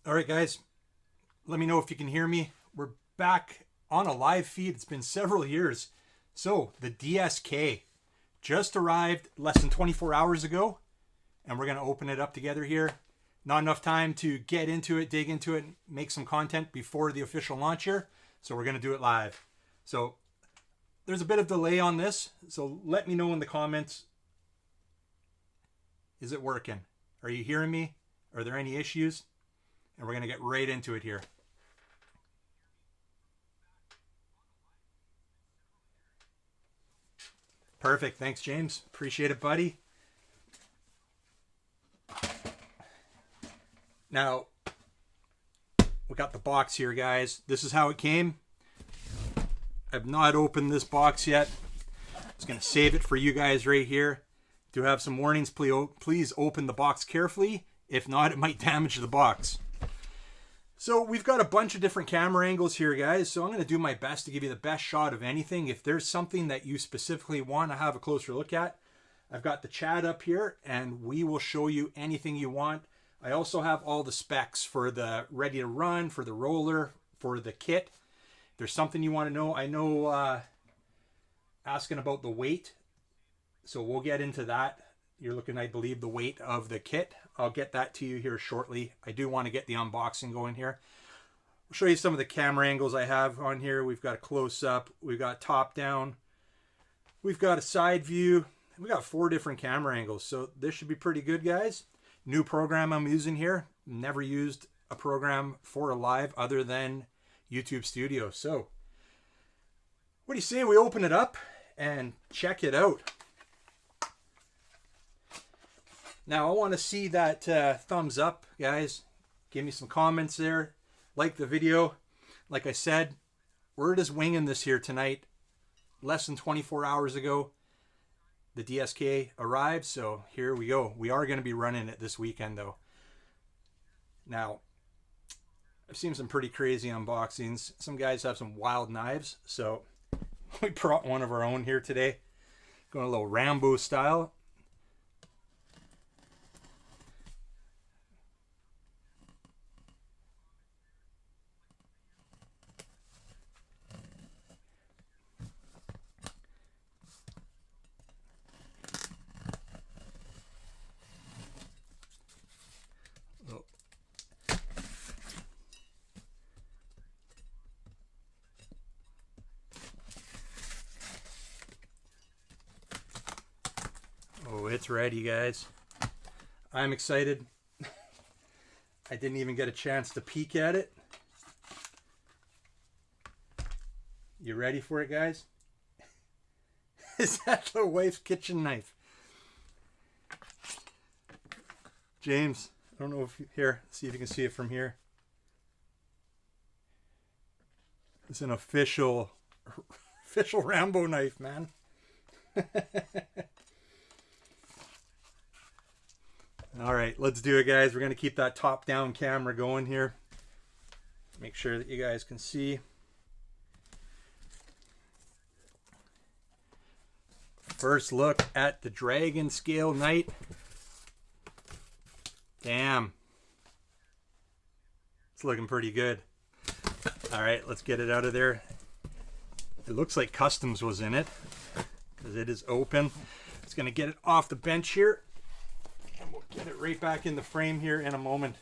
All right, guys, let me know if you can hear me. We're back on a live feed. It's been several years. So the DSK just arrived less than 24 hours ago, and we're going to open it up together here. Not enough time to get into it, dig into it, make some content before the official launch here. So we're going to do it live. So there's a bit of delay on this. So let me know in the comments. Is it working? Are you hearing me? Are there any issues? And we're going to get right into it here. Perfect. Thanks, James. Appreciate it, buddy. Now, we got the box here, guys. This is how it came. I've not opened this box yet. I'm just going to save it for you guys right here. Do have some warnings. Please open the box carefully. If not, it might damage the box. So we've got a bunch of different camera angles here, guys. So I'm going to do my best to give you the best shot of anything. If there's something that you specifically want to have a closer look at, I've got the chat up here and we will show you anything you want. I also have all the specs for the ready to run, for the roller, for the kit. If there's something you want to know, I know asking about the weight. So we'll get into that. You're looking, I believe, the weight of the kit. I'll get that to you here shortly. I do want to get the unboxing going here. I'll show you some of the camera angles I have on here. We've got a close-up. We've got top-down. We've got a side view. We got 4 different camera angles. So this should be pretty good, guys. New program I'm using here. Never used a program for a live other than YouTube Studio. So what do you say we open it up and check it out? Now, I want to see that thumbs up, guys. Give me some comments there. Like the video. Like I said, we're just winging this here tonight. Less than 24 hours ago, the DSK arrived, so here we go. We are going to be running it this weekend, though. Now, I've seen some pretty crazy unboxings. Some guys have some wild knives, so we brought one of our own here today. Going a little Rambo style. Oh, it's ready, guys. I'm excited. I didn't even get a chance to peek at it. You ready for it, guys? Is that the wife's kitchen knife? James, I don't know if you, here, see if you can see it from here. It's an official Rambo knife, man. All right, let's do it, guys. We're going to keep that top-down camera going here. Make sure that you guys can see. First look at the Dragon Scale Knight. Damn. It's looking pretty good. All right, let's get it out of there. It looks like customs was in it because it is open. It's going to get it off the bench here. And we'll get it right back in the frame here in a moment.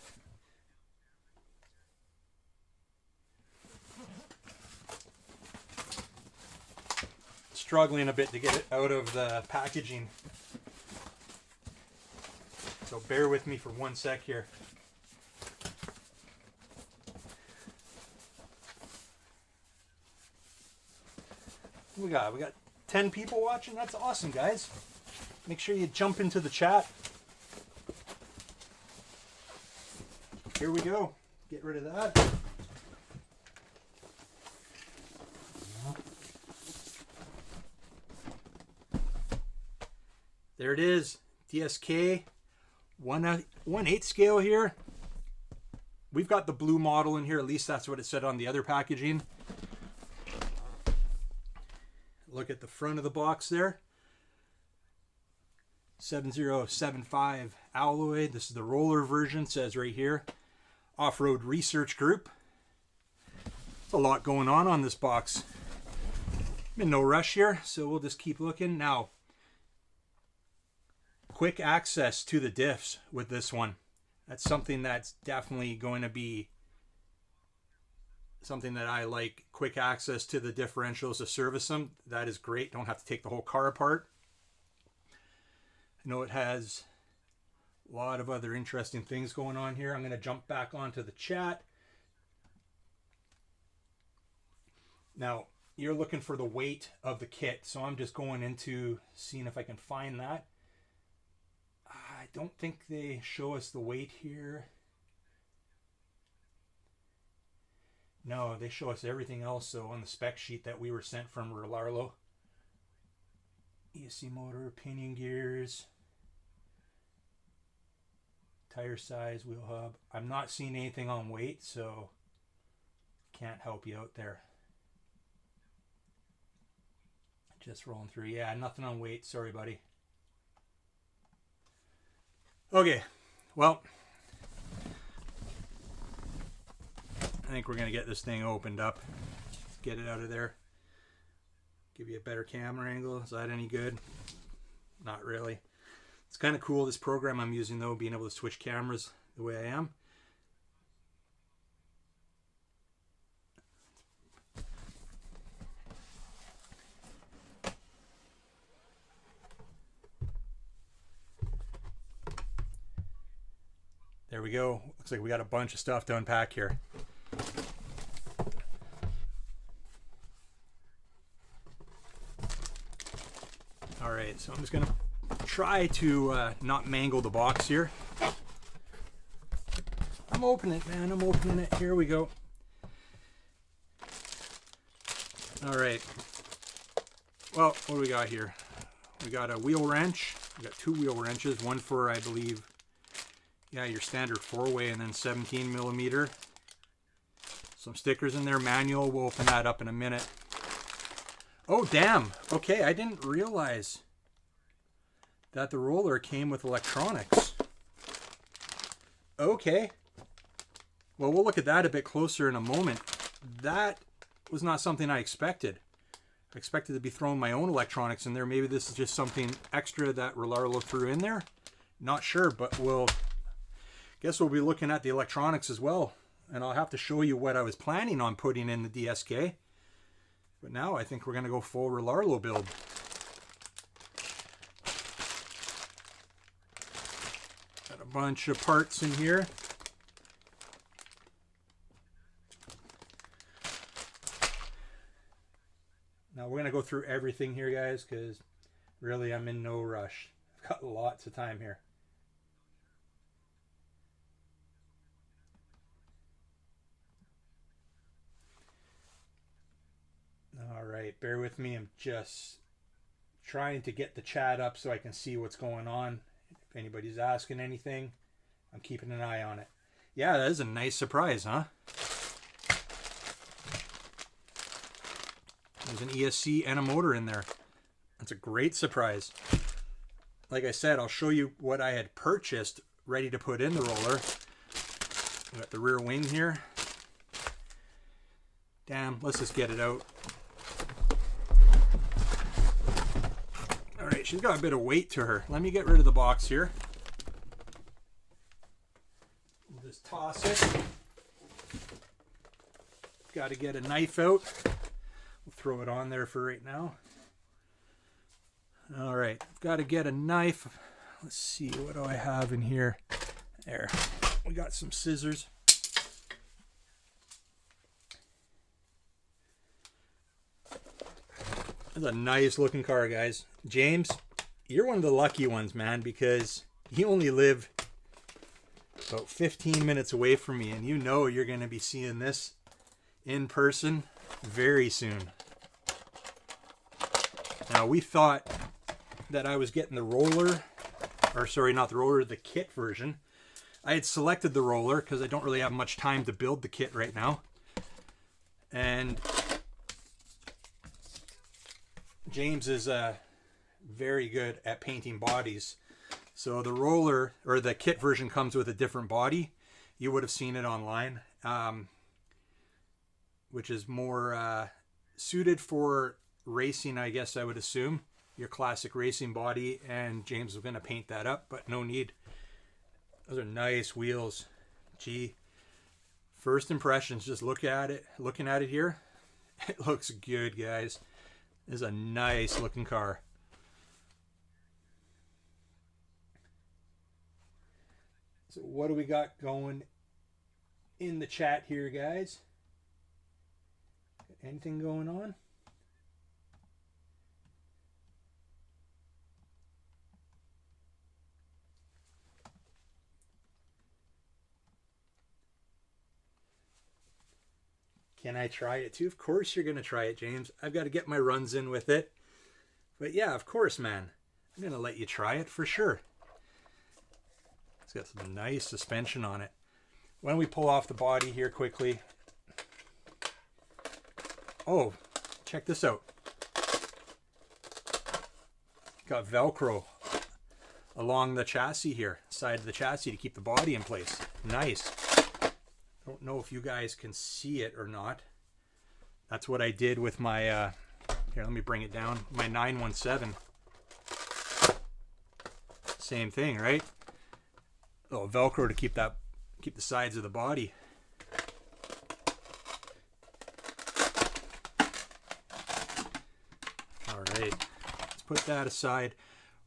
Struggling a bit to get it out of the packaging. So bear with me for 1 sec here. We got 10 people watching. That's awesome, guys. Make sure you jump into the chat. Here we go. Get rid of that. There it is. DSK 1/8 scale here. We've got the blue model in here. At least that's what it said on the other packaging. Look at the front of the box there. 7075 alloy. This is the roller version, says right here. off-road research group. There's a lot going on this box. I'm in no rush here, so we'll just keep looking. Now, quick access to the diffs with this one. That's something that's definitely going to be something that I like. Quick access to the differentials to service them. That is great. Don't have to take the whole car apart. I know it has a lot of other interesting things going on here. I'm going to jump back onto the chat. Now, you're looking for the weight of the kit, so I'm just going into seeing if I can find that. I don't think they show us the weight here. No, they show us everything else, so on the spec sheet that we were sent from Rlaarlo. ESC motor, pinion gears, tire size, wheel hub. I'm not seeing anything on weight, so can't help you out there. Just rolling through. Yeah, nothing on weight. Sorry, buddy. Okay, well, I think we're going to get this thing opened up. Get it out of there. Give you a better camera angle. Is that any good? Not really. It's kind of cool, this program I'm using, though, being able to switch cameras the way I am. There we go. Looks like we got a bunch of stuff to unpack here. All right, so I'm just gonna try to not mangle the box here. I'm opening it, man. I'm opening it. Here we go. All right. Well, what do we got here? We got a wheel wrench. We got two wheel wrenches. One for, I believe, yeah, your standard 4-way, and then 17 millimeter. Some stickers in there. Manual. We'll open that up in a minute. Oh, damn. Okay, I didn't realize that the roller came with electronics. Okay. Well, we'll look at that a bit closer in a moment. That was not something I expected. I expected to be throwing my own electronics in there. Maybe this is just something extra that Rlaarlo threw in there. Not sure, but guess we'll be looking at the electronics as well. And I'll have to show you what I was planning on putting in the DSK. But now I think we're going to go full Rlaarlo build. Got a bunch of parts in here. Now we're going to go through everything here, guys, because really I'm in no rush. I've got lots of time here. All right, bear with me. I'm just trying to get the chat up so I can see what's going on. If anybody's asking anything, I'm keeping an eye on it. Yeah, that is a nice surprise, huh? There's an ESC and a motor in there. That's a great surprise. Like I said, I'll show you what I had purchased ready to put in the roller. We got the rear wing here. Damn, let's just get it out. All right, she's got a bit of weight to her. Let me get rid of the box here. We'll just toss it. Got to get a knife out. We'll throw it on there for right now. All right, I've got to get a knife. Let's see, what do I have in here? There, we got some scissors. That's a nice looking car, guys. James, you're one of the lucky ones, man, because you only live about 15 minutes away from me, and you know you're going to be seeing this in person very soon. Now, we thought that I was getting the roller, or sorry, not the roller, the kit version. I had selected the roller because I don't really have much time to build the kit right now. And James is very good at painting bodies. So the roller, or the kit version, comes with a different body. you would have seen it online, which is more suited for racing, I guess I would assume. Your classic racing body, and James was going to paint that up, but no need. Those are nice wheels. Gee, first impressions, just looking at it here, it looks good, guys. This is a nice looking car. So what do we got going in the chat here, guys? Anything going on? Can I try it too? Of course you're going to try it, James. I've got to get my runs in with it. But yeah, of course, man. I'm going to let you try it for sure. It's got some nice suspension on it. Why don't we pull off the body here quickly? Oh, check this out. Got Velcro along the chassis here, side of the chassis to keep the body in place. Nice. Don't know if you guys can see it or not. That's what I did with my, here, let me bring it down. My 917. Same thing, right? A little Velcro to keep the sides of the body. All right, let's put that aside.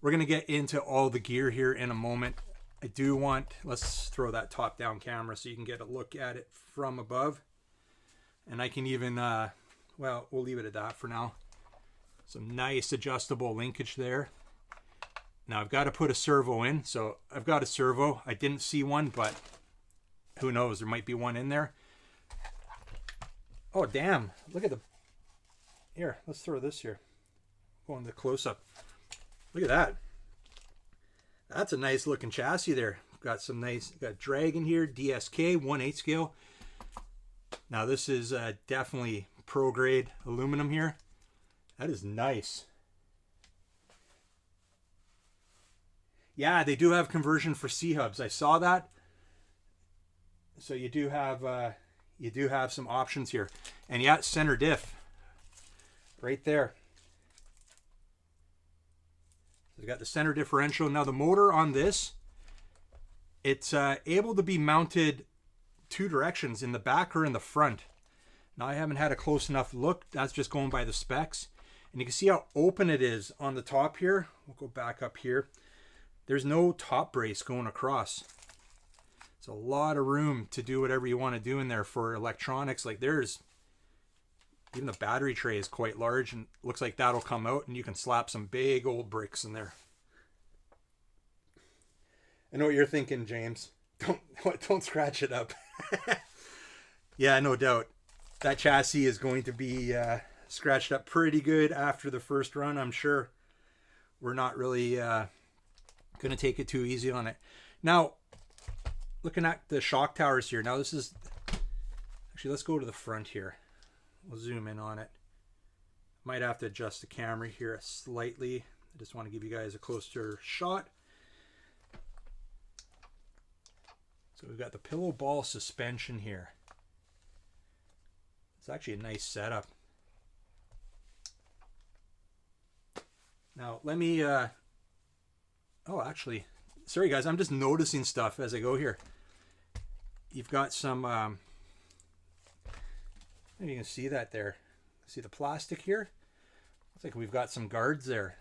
We're gonna get into all the gear here in a moment. I do want, let's throw that top down camera so you can get a look at it from above. And I can even, well, we'll leave it at that for now. Some nice adjustable linkage there. Now I've got to put a servo in. So I've got a servo. I didn't see one, but who knows? There might be one in there. Oh, damn. Look at the, here, let's throw this here. Go into the close-up. Look at that. That's a nice looking chassis there. Got some nice, got drag in here, DSK, 1/8 scale. Now this is definitely pro grade aluminum here. That is nice. Yeah, they do have conversion for C-hubs. I saw that. So you do have some options here. And yeah, center diff. Right there. We've got the center differential. Now the motor on this, it's able to be mounted two directions, in the back or in the front. Now I haven't had a close enough look. That's just going by the specs. And you can see how open it is on the top here. We'll go back up here. There's no top brace going across. It's a lot of room to do whatever you want to do in there for electronics. Like there's, even the battery tray is quite large, and looks like that'll come out and you can slap some big old bricks in there. I know what you're thinking, James. Don't scratch it up. Yeah, no doubt. That chassis is going to be scratched up pretty good after the first run, I'm sure. We're not really going to take it too easy on it. Now, looking at the shock towers here. Now this is, actually let's go to the front here. We'll zoom in on it. Might have to adjust the camera here slightly. I just want to give you guys a closer shot. So we've got the pillow ball suspension here. It's actually a nice setup. Now let me, oh actually, sorry guys, I'm just noticing stuff as I go here. You've got some, maybe you can see that there. See the plastic here? Looks like we've got some guards there.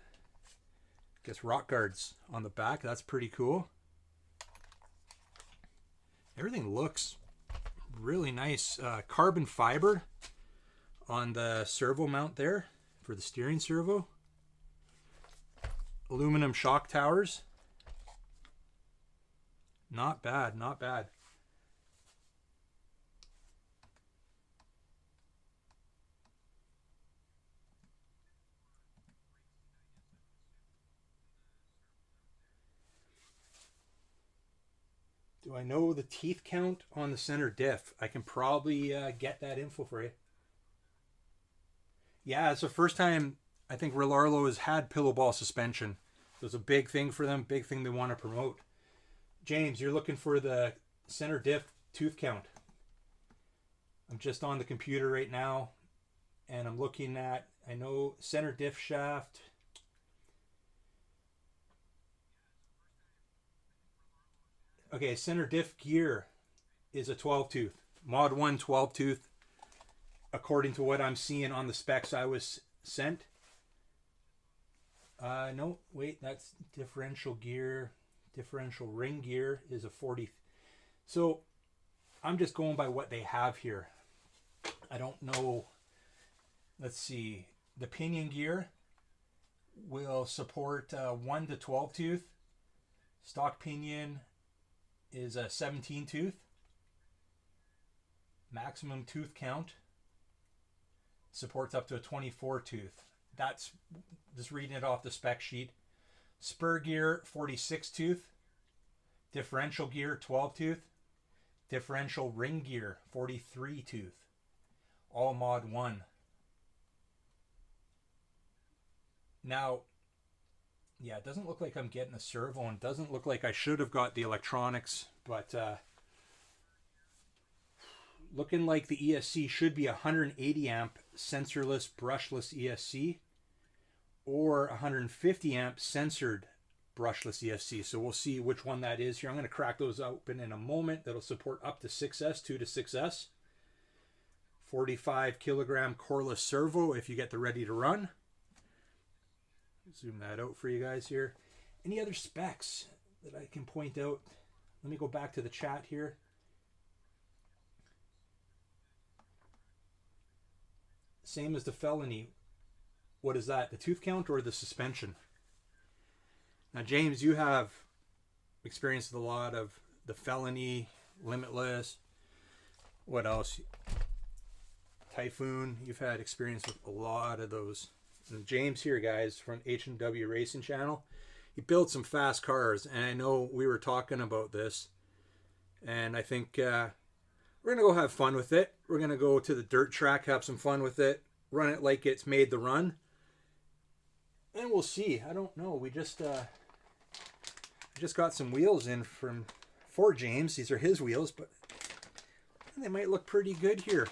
I guess rock guards on the back. That's pretty cool. Everything looks really nice. Carbon fiber on the servo mount there for the steering servo. Aluminum shock towers. Not bad, not bad. Do I know the teeth count on the center diff? I can probably get that info for you. Yeah, it's the first time I think Rlaarlo has had pillow ball suspension. So it's a big thing for them, big thing they want to promote. James, you're looking for the center diff tooth count. I'm just on the computer right now and I'm looking at, I know center diff shaft. Okay, center diff gear is a 12 tooth. Mod 1 12 tooth, according to what I'm seeing on the specs I was sent. No, wait, that's differential gear. Differential ring gear is a 40. So I'm just going by what they have here. I don't know. Let's see. The pinion gear will support 1 to 12 tooth. Stock pinion is a 17 tooth. Maximum tooth count supports up to a 24 tooth. That's just reading it off the spec sheet. Spur gear 46 tooth. Differential gear 12 tooth. Differential ring gear 43 tooth. All mod 1. Now, yeah, it doesn't look like I'm getting a servo, and it doesn't look like I should have got the electronics, but looking like the ESC should be 180 amp sensorless brushless ESC or 150 amp censored brushless ESC. So we'll see which one that is here. I'm going to crack those open in a moment. That'll support up to 6S, 2 to 6S. 45 kilogram coreless servo if you get the ready to run. Zoom that out for you guys here. Any other specs that I can point out? Let me go back to the chat here. Same as the Felony. What is that? The tooth count or the suspension? Now, James, you have experienced a lot of the Felony, Limitless. What else? Typhoon. You've had experience with a lot of those. And James here, guys, from H&W Racing Channel, he built some fast cars, and I know we were talking about this, and I think we're going to go have fun with it. We're going to go to the dirt track, have some fun with it, run it like it's made the run, and we'll see. I don't know. We just got some wheels in for James. These are his wheels, but they might look pretty good here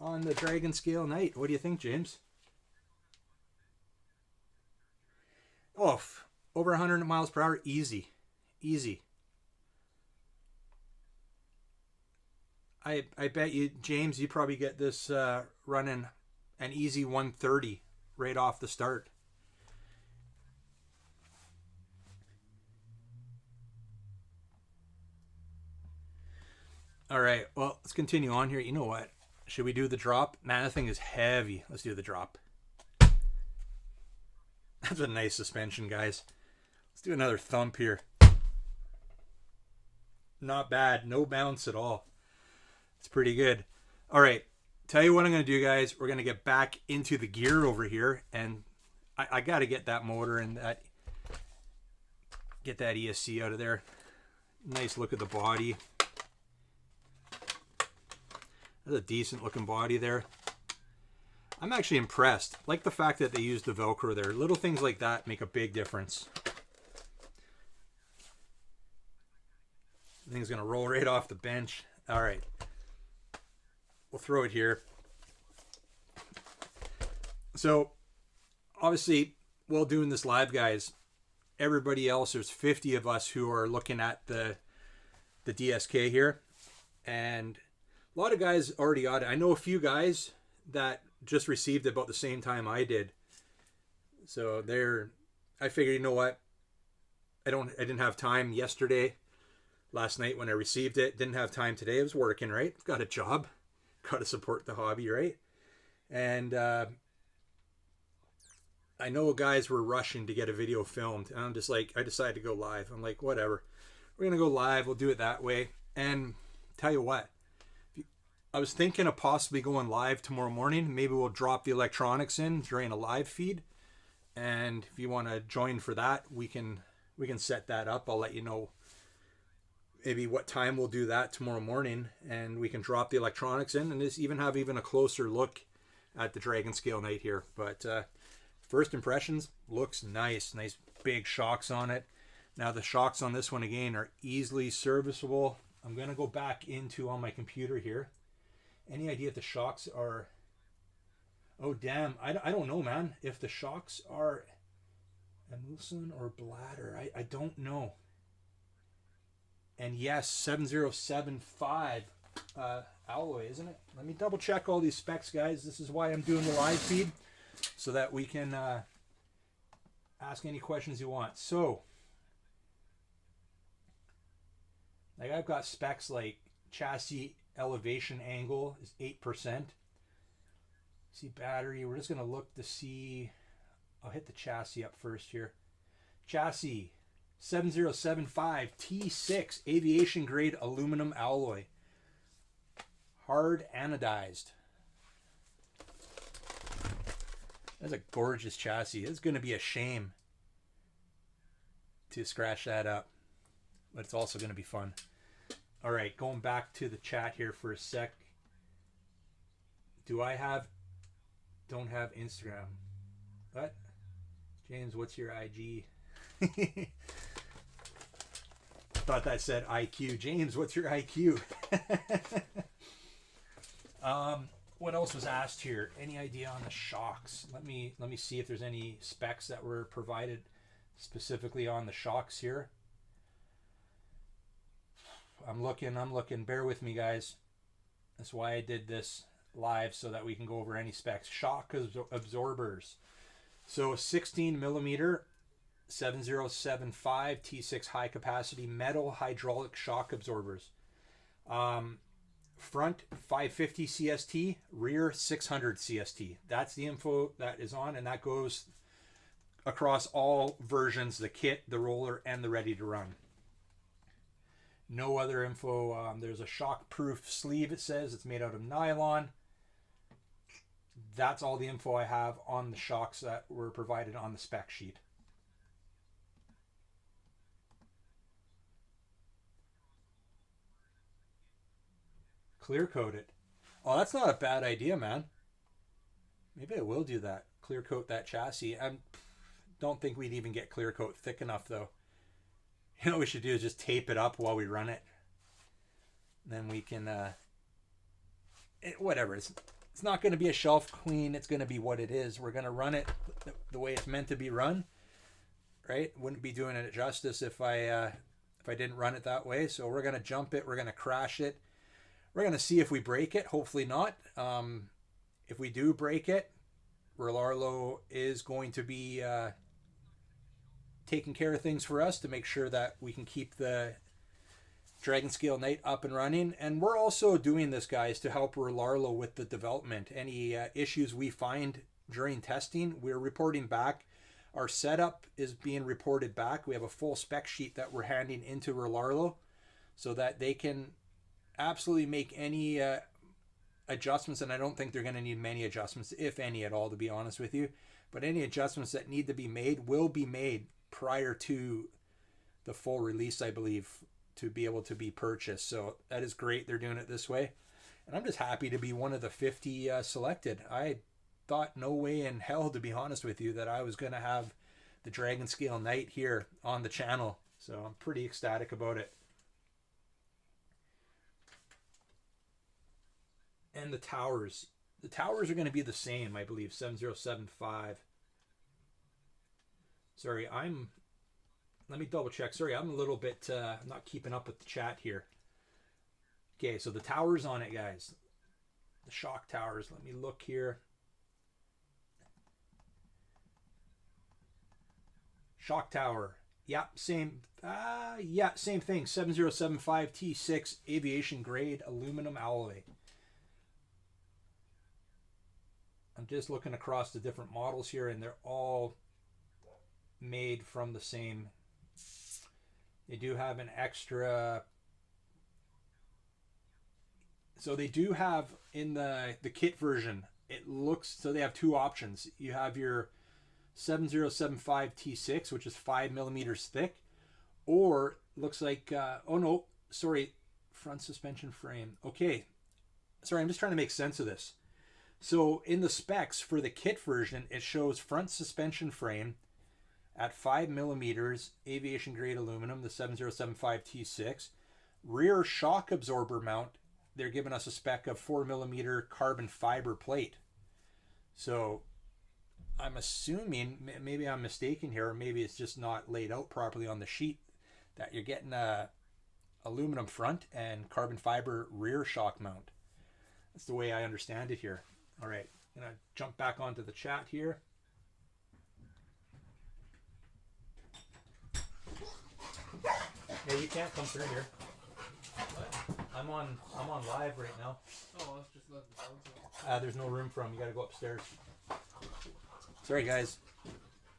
on the Dragon Scale night. What do you think, James? Oh, over 100 miles per hour, easy. Easy. I bet you, James, you probably get this running an easy 130 right off the start. All right, well, let's continue on here. You know what? Should we do the drop? Man, that thing is heavy. Let's do the drop. That's a nice suspension, guys. Let's do another thump here. Not bad. No bounce at all. It's pretty good. All right. Tell you what I'm going to do, guys. We're going to get back into the gear over here. And I got to get that motor and get that ESC out of there. Nice look at the body. That's a decent looking body there. I'm actually impressed. Like the fact that they used the Velcro there. Little things like that make a big difference. The thing's going to roll right off the bench. All right. We'll throw it here. So, obviously, while doing this live, guys, everybody else, there's 50 of us who are looking at the DSK here. And a lot of guys already got it. I know a few guys that just received it about the same time I did. So I figured, you know what? I didn't have time yesterday, last night when I received it. Didn't have time today. I was working, right? Got a job. Got to support the hobby, right? And I know guys were rushing to get a video filmed. And I'm just like, I decided to go live. I'm like, whatever. We're going to go live. We'll do it that way. And tell you what, I was thinking of possibly going live tomorrow morning. Maybe we'll drop the electronics in during a live feed. And if you want to join for that, we can set that up. I'll let you know maybe what time we'll do that tomorrow morning, and we can drop the electronics in and just have a closer look at the Dragon Scale night here. But first impressions, looks nice. Nice big shocks on it. Now the shocks on this one again are easily serviceable. I'm going to go back into on my computer here. Any idea if the shocks are... Oh, damn. I don't know, man. If the shocks are Emulsion or bladder. I don't know. And yes, 7075 alloy, isn't it? Let me double check all these specs, guys. This is why I'm doing the live feed, so that we can ask any questions you want. So, like, I've got specs like chassis elevation angle is 8%. See battery, we're just going to look to see, I'll hit the chassis up first here. Chassis 7075 T6 aviation grade aluminum alloy. Hard anodized. That's a gorgeous chassis. It's going to be a shame to scratch that up, but it's also going to be fun. All right, going back to the chat here for a sec. Don't have Instagram. What? James, what's your IG? Thought that said IQ. James, what's your IQ? What else was asked here? Any idea on the shocks? Let me see if there's any specs that were provided specifically on the shocks here. I'm looking. Bear with me, guys. That's why I did this live, so that we can go over any specs. Shock absorbers. So 16 millimeter 7075 T6 high capacity metal hydraulic shock absorbers. Front 550 CST, rear 600 CST. That's the info that is on, and that goes across all versions, the kit, the roller, and the ready to run. No other info. There's a shock proof sleeve, it says. It's made out of nylon. That's all the info I have on the shocks that were provided on the spec sheet. Clear coat it. Oh, that's not a bad idea, man. Maybe I will do that. Clear coat that chassis. I don't think we'd even get clear coat thick enough, though. You know what we should do is just tape it up while we run it. Then we can, whatever. It's not going to be a shelf clean. It's going to be what it is. We're going to run it the way it's meant to be run, right? Wouldn't be doing it justice if I didn't run it that way. So we're going to jump it. We're going to crash it. We're going to see if we break it. Hopefully not. If we do break it, Rlaarlo is going to be taking care of things for us to make sure that we can keep the Dragon Scale Knight up and running. And we're also doing this, guys, to help Rlaarlo with the development. Any issues we find during testing, we're reporting back. Our setup is being reported back. We have a full spec sheet that we're handing into Rlaarlo so that they can absolutely make any adjustments, and I don't think they're going to need many adjustments, if any at all, to be honest with you. But any adjustments that need to be made will be made prior to the full release, I believe, to be able to be purchased. So that is great. They're doing it this way. And I'm just happy to be one of the 50 selected. I thought no way in hell, to be honest with you, that I was going to have the Dragon Scale Knight here on the channel. So I'm pretty ecstatic about it. And the towers. The towers are going to be the same, I believe, 7075. Sorry, let me double check. Sorry, I'm a little bit, I'm not keeping up with the chat here. Okay, so the towers on it, guys. The shock towers. Let me look here. Shock tower. Yeah, same. Yeah, same thing. 7075 T6 aviation grade aluminum alloy. I'm just looking across the different models here, and they're all made from the same. They do have an extra. So they do have in the kit version, it looks, so they have two options. You have your 7075 T6, which is 5 millimeters thick, or looks like, oh no, sorry, front suspension frame. Okay, sorry, I'm just trying to make sense of this. So in the specs for the kit version, it shows front suspension frame at 5 millimeters, aviation grade aluminum, the 7075 T6. rear shock absorber mount, they're giving us a spec of 4mm carbon fiber plate. So I'm assuming, maybe I'm mistaken here, or maybe it's just not laid out properly on the sheet, that you're getting a aluminum front and carbon fiber rear shock mount. That's the way I understand it here. All right, I'm gonna jump back onto the chat here. Yeah, you can't come through here. What? I'm on live right now. Oh, let's just let the dogs out. There's no room for them. You got to go upstairs. Sorry, guys.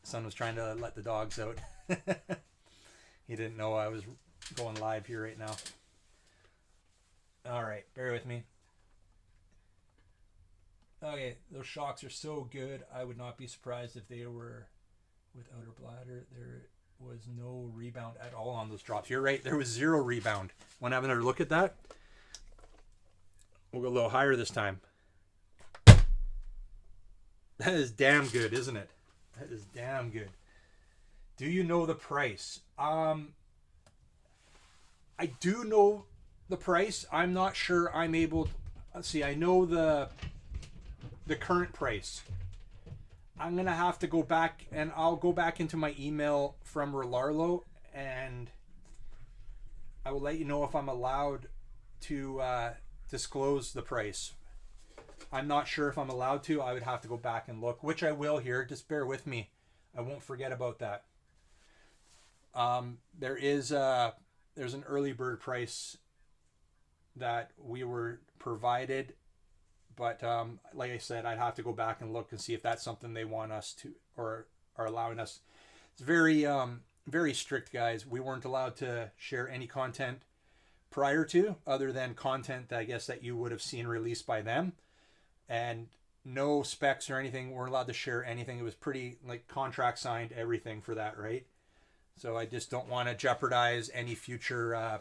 Son was trying to let the dogs out. He didn't know I was going live here right now. All right, bear with me. Okay, those shocks are so good. I would not be surprised if they were with outer bladder. There was no rebound at all on those drops. You're right. There was zero rebound. Want to have another look at that? We'll go a little higher this time. That is damn good, isn't it? That is damn good. Do you know the price? I do know the price. I'm not sure I'm able to... Let's see, I know the current price. I'm going to have to go back, and I'll go back into my email from Rlaarlo, and I will let you know if I'm allowed to disclose the price. I'm not sure if I'm allowed to. I would have to go back and look, which I will here. Just bear with me. I won't forget about that. There's an early bird price that we were provided, but like I said, I'd have to go back and look and see if that's something they want us to, or are allowing us. It's very very strict, guys. We weren't allowed to share any content prior to, other than content that I guess that you would have seen released by them, and no specs or anything. We're allowed to share anything. It was pretty, like, contract signed, everything for that, right? So I just don't want to jeopardize any future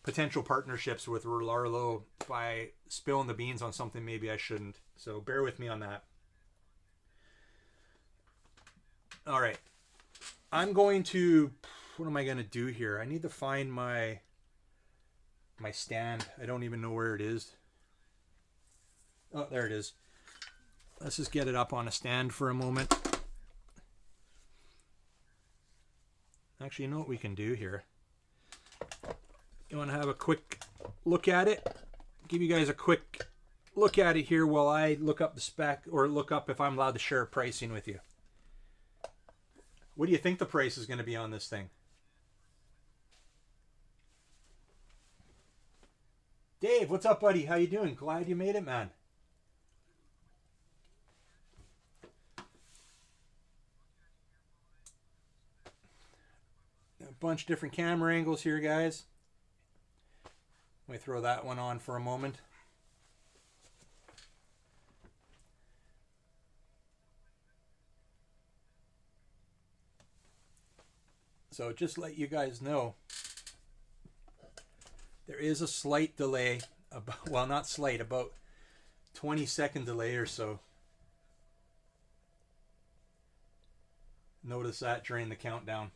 potential partnerships with Rlaarlo by spilling the beans on something maybe I shouldn't. So bear with me on that. All right. I'm going to... What am I going to do here? I need to find my stand. I don't even know where it is. Oh, there it is. Let's just get it up on a stand for a moment. Actually, you know what we can do here? You want to have a quick look at it? Give you guys a quick look at it here while I look up the spec, or look up if I'm allowed to share pricing with you. What do you think the price is going to be on this thing? Dave, what's up, buddy? How you doing? Glad you made it, man. A bunch of different camera angles here, guys. Let me throw that one on for a moment. So just let you guys know, there is a slight delay, about, well, not slight, about 20-second delay or so. Notice that during the countdown.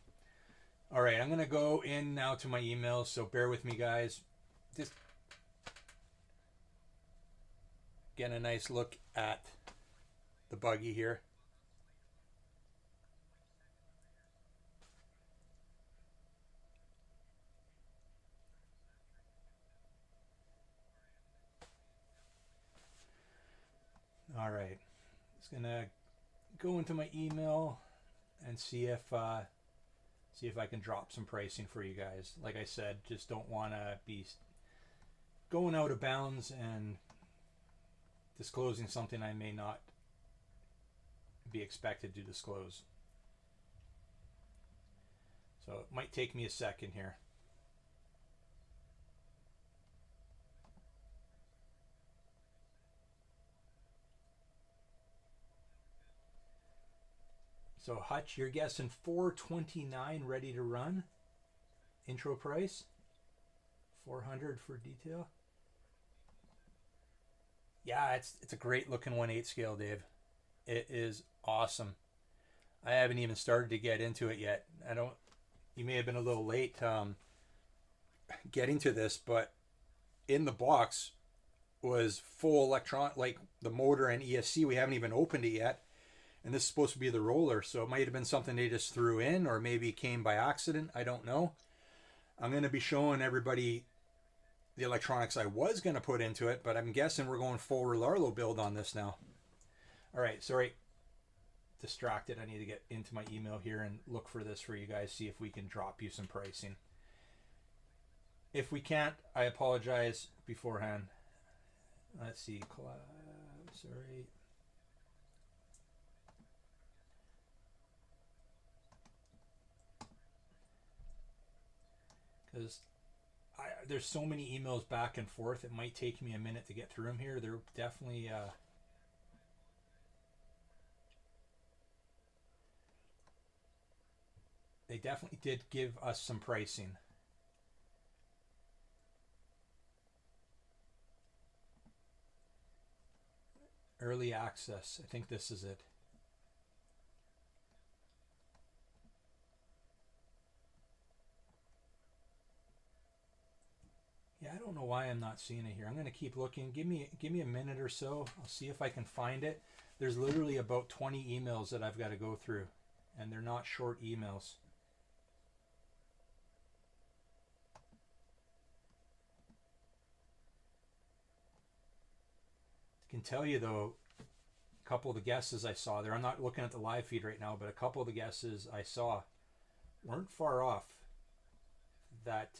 All right, I'm going to go in now to my emails, so bear with me, guys. Just get a nice look at the buggy here. All right, just gonna go into my email and see if I can drop some pricing for you guys. Like I said, just don't want to be going out of bounds and disclosing something I may not be expected to disclose. So it might take me a second here. So Hutch, you're guessing $429 ready to run. Intro price $400 for detail. Yeah, it's a great looking 1/8 scale, Dave. It is awesome. I haven't even started to get into it yet. You may have been a little late. getting to this, but in the box was full electron, like the motor and ESC. We haven't even opened it yet. And this is supposed to be the roller, so it might have been something they just threw in, or maybe came by accident. I don't know. I'm going to be showing everybody the electronics I was going to put into it, but I'm guessing we're going full Rlaarlo build on this now. All right, sorry. Distracted. I need to get into my email here and look for this for you guys, see if we can drop you some pricing. If we can't, I apologize beforehand. Let's see. Sorry. Because there's so many emails back and forth, it might take me a minute to get through them here. They're definitely they definitely did give us some pricing. Early access, I think this is it. Yeah, I don't know why I'm not seeing it here. I'm going to keep looking. Give me a minute or so. I'll see if I can find it. There's literally about 20 emails that I've got to go through, and they're not short emails. I can tell you though, a couple of the guesses I saw there, I'm not looking at the live feed right now, but a couple of the guesses I saw weren't far off. That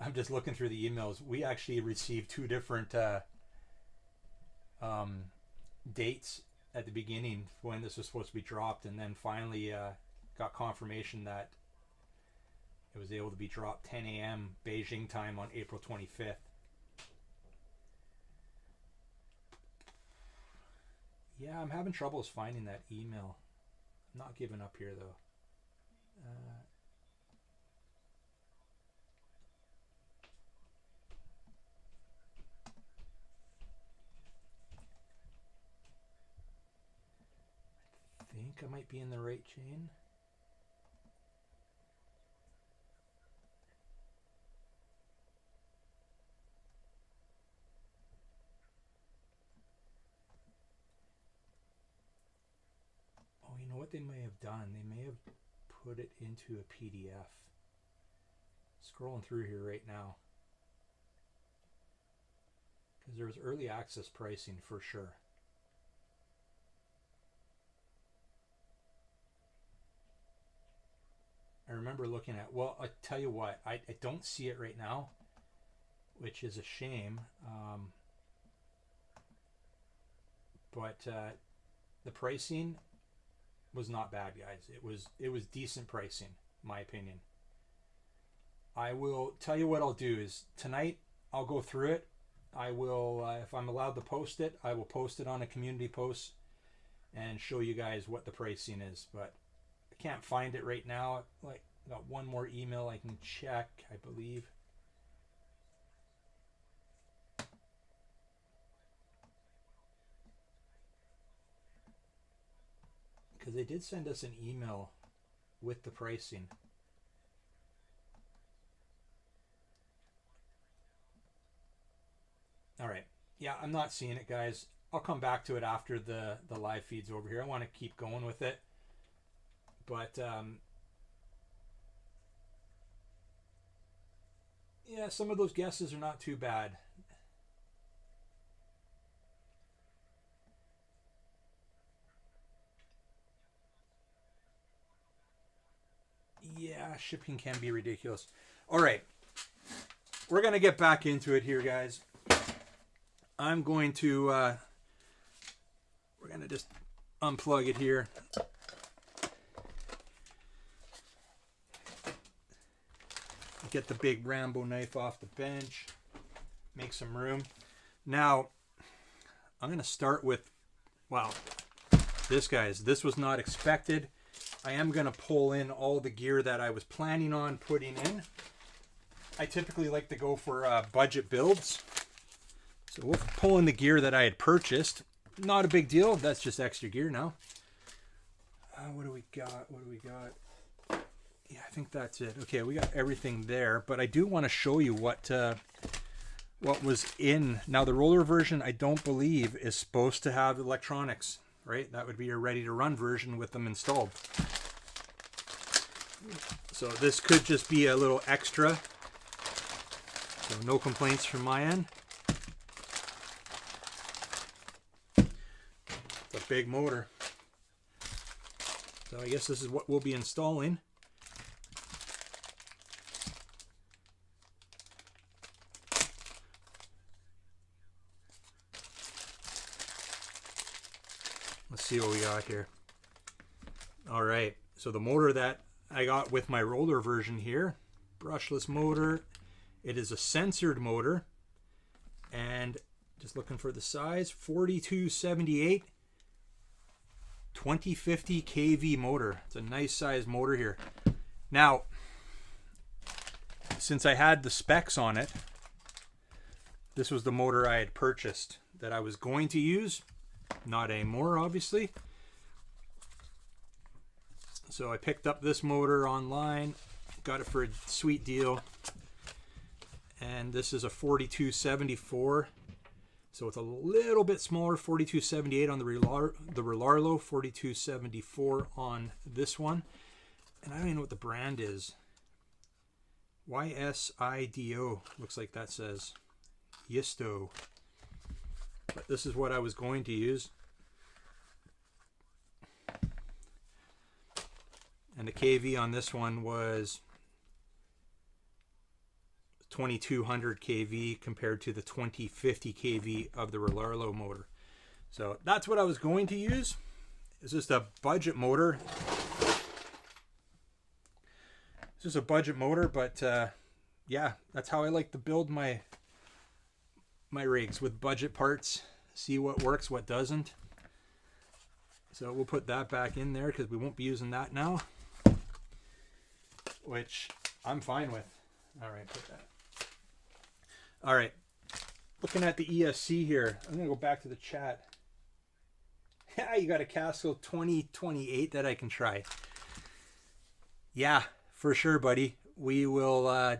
I'm just looking through the emails. We actually received two different dates at the beginning when this was supposed to be dropped, and then finally got confirmation that it was able to be dropped 10 a.m. Beijing time on April 25th. Yeah, I'm having troubles finding that email. I'm not giving up here though. I think I might be in the right chain. Oh, you know what they may have done? They may have put it into a PDF. Scrolling through here right now. Because there was early access pricing for sure. I remember looking at, well, I tell you what, I don't see it right now, which is a shame. But the pricing was not bad, guys. It was decent pricing, in my opinion. I will tell you what I'll do is tonight I'll go through it. I will, if I'm allowed to post it, I will post it on a community post and show you guys what the pricing is. But I can't find it right now. Like, got one more email I can check, I believe. Because they did send us an email with the pricing. All right. Yeah, I'm not seeing it, guys. I'll come back to it after the live feed's over here. I want to keep going with it. But, yeah, some of those guesses are not too bad. Yeah, shipping can be ridiculous. All right. We're going to get back into it here, guys. I'm going to, we're going to just unplug it here. Get the big Rambo knife off the bench. Make some room. Now, I'm going to start with, wow, this, guys. This was not expected. I am going to pull in all the gear that I was planning on putting in. I typically like to go for budget builds. So we'll pull in the gear that I had purchased. Not a big deal. That's just extra gear now. What do we got? What do we got? Yeah, I think that's it. Okay, we got everything there, but I do want to show you what was in. Now, the roller version, I don't believe, is supposed to have electronics, right? That would be your ready-to-run version with them installed. So this could just be a little extra. So no complaints from my end. It's a big motor. So I guess this is what we'll be installing. Let's see what we got here. All right, so the motor that I got with my roller version here, brushless motor. It is a censored motor, and just looking for the size, 4278, 2050 kV motor. It's a nice size motor here. Now, since I had the specs on it, this was the motor I had purchased that I was going to use. Not anymore, obviously. So I picked up this motor online, got it for a sweet deal. And this is a 4274. So it's a little bit smaller, 4278 on the Rlaarlo, 4274 on this one. And I don't even know what the brand is. YSIDO, looks like that says. Yisto. But this is what I was going to use. And the kV on this one was 2200 kV compared to the 2050 kV of the Rlaarlo motor. So that's what I was going to use. It's just a budget motor. It's just a budget motor, but yeah, that's how I like to build my rigs, with budget parts. See what works, what doesn't. So we'll put that back in there because we won't be using that now, which I'm fine with. All right, put that. All right, looking at the ESC here, I'm gonna go back to the chat. Yeah, you got a Castle 2028 that I can try. Yeah, for sure, buddy. We will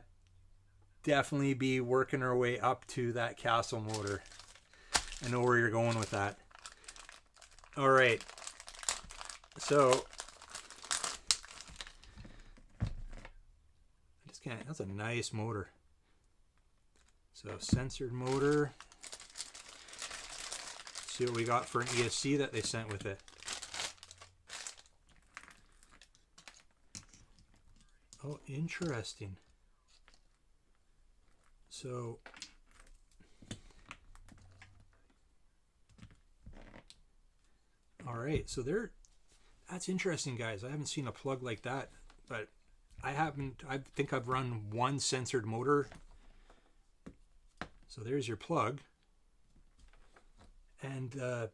definitely be working our way up to that Castle motor. I know where you're going with that. All right, so I just can't. That's a nice motor. So censored motor. Let's see what we got for an ESC that they sent with it. Oh, interesting. So all right, so that's interesting, guys. I haven't seen a plug like that, but I think I've run one censored motor. So there's your plug. And the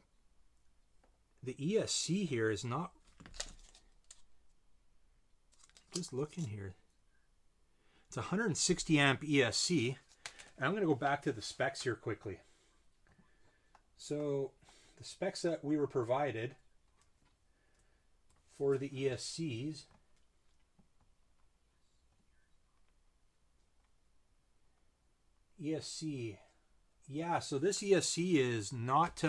ESC here is not, just looking here, it's 160 amp ESC. And I'm going to go back to the specs here quickly. So the specs that we were provided for the ESCs, ESC, yeah, so this ESC is not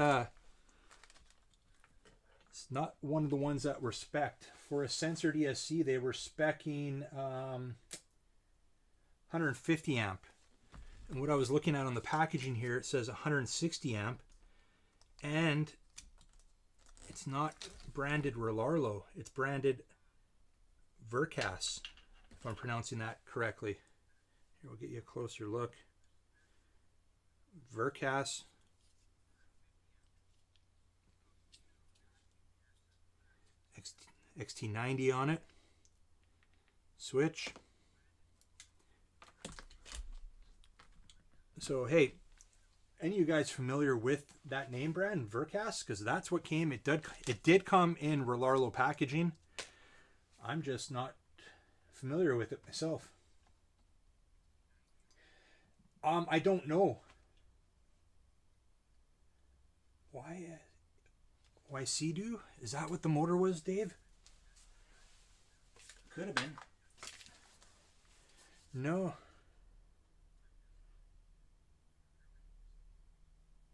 it's not one of the ones that were spec'd. For a censored ESC, they were speccing 150 amp. And what I was looking at on the packaging here, it says 160 amp, and it's not branded Rlaarlo, it's branded Vercas, if I'm pronouncing that correctly. Here, we'll get you a closer look. Vercas. XT90 on it. Switch. So hey, any of you guys familiar with that name brand, Vercas? Because that's what came. It did come in Rlaarlo packaging. I'm just not familiar with it myself. I don't know. Why Sea-Doo? Is that what the motor was, Dave? Could have been. No.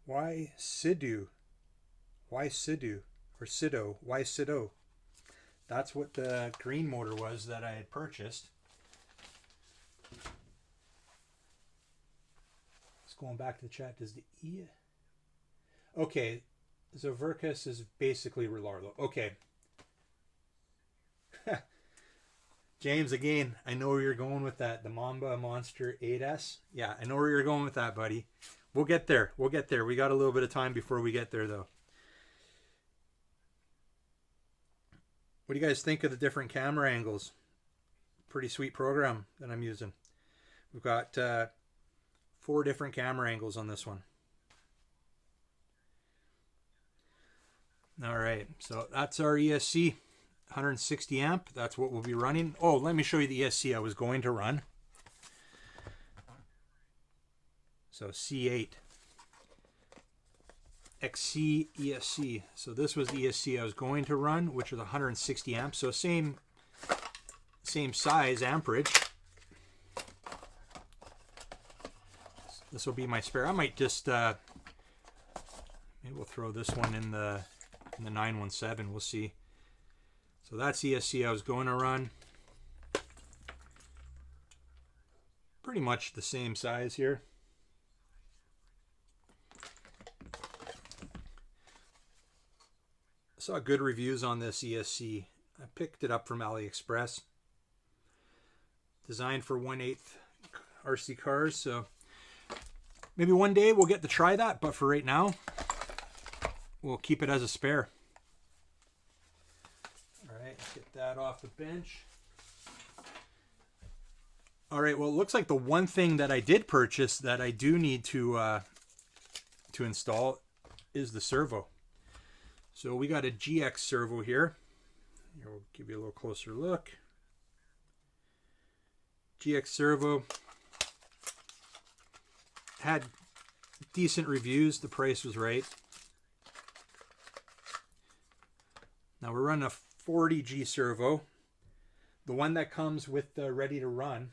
Why Sidu? Why Sidu? Or Sido? Why Sido? That's what the green motor was that I had purchased. Just going back to the chat, does the E... Okay, Zoverkus is basically Rlaarlo. Okay. James, again, I know where you're going with that. The Mamba Monster 8S. Yeah, I know where you're going with that, buddy. We'll get there. We'll get there. We got a little bit of time before we get there, though. What do you guys think of the different camera angles? Pretty sweet program that I'm using. We've got 4 different camera angles on this one. All right, so that's our ESC. 160 amp, that's what we'll be running. Oh, let me show you the ESC I was going to run. So C8 XC ESC. So this was the ESC I was going to run, which was 160 amps. So same size amperage. This will be my spare. I might just maybe we'll throw this one in the 917. We'll see. So that's ESC I was going to run. Pretty much the same size here. I saw good reviews on this ESC. I picked it up from AliExpress. Designed for 1/8 RC cars. So maybe one day we'll get to try that. But for right now, we'll keep it as a spare. Let's get that off the bench. All right, well, it looks like the one thing that I did purchase that I do need to install is the servo. So we got a GX servo here. Here, we'll give you a little closer look. GX servo. Had decent reviews. The price was right. Now we're running a 40G servo, the one that comes with the ready to run.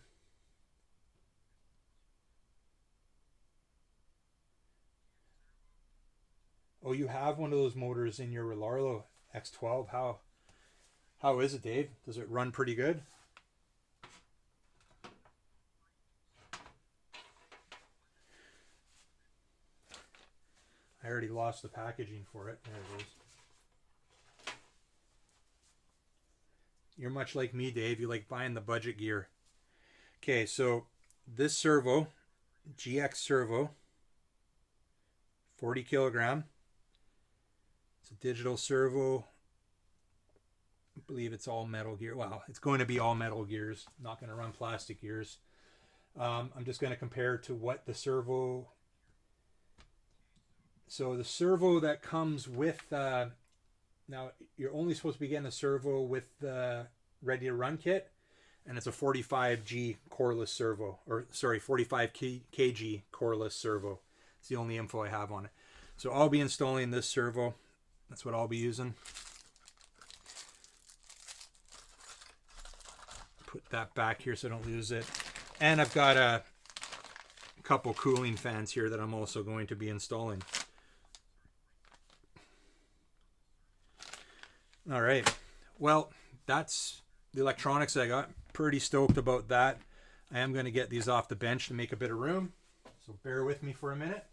Oh, you have one of those motors in your Rlaarlo X12. How is it, Dave? Does it run pretty good? I already lost the packaging for it. There it is. You're much like me, Dave. You like buying the budget gear. Okay, so this servo, GX servo, 40 kilogram. It's a digital servo. I believe it's all metal gear. Well, it's going to be all metal gears. Not going to run plastic gears. I'm just going to compare to what the servo... So the servo that comes with... Now, you're only supposed to be getting a servo with the ready to run kit, and it's a 45G coreless servo, or sorry, 45 kg coreless servo. It's the only info I have on it. So I'll be installing this servo. That's what I'll be using. Put that back here so I don't lose it. And I've got a couple cooling fans here that I'm also going to be installing. All right, well, that's the electronics I got. Pretty stoked about that. I am going to get these off the bench to make a bit of room, so bear with me for a minute.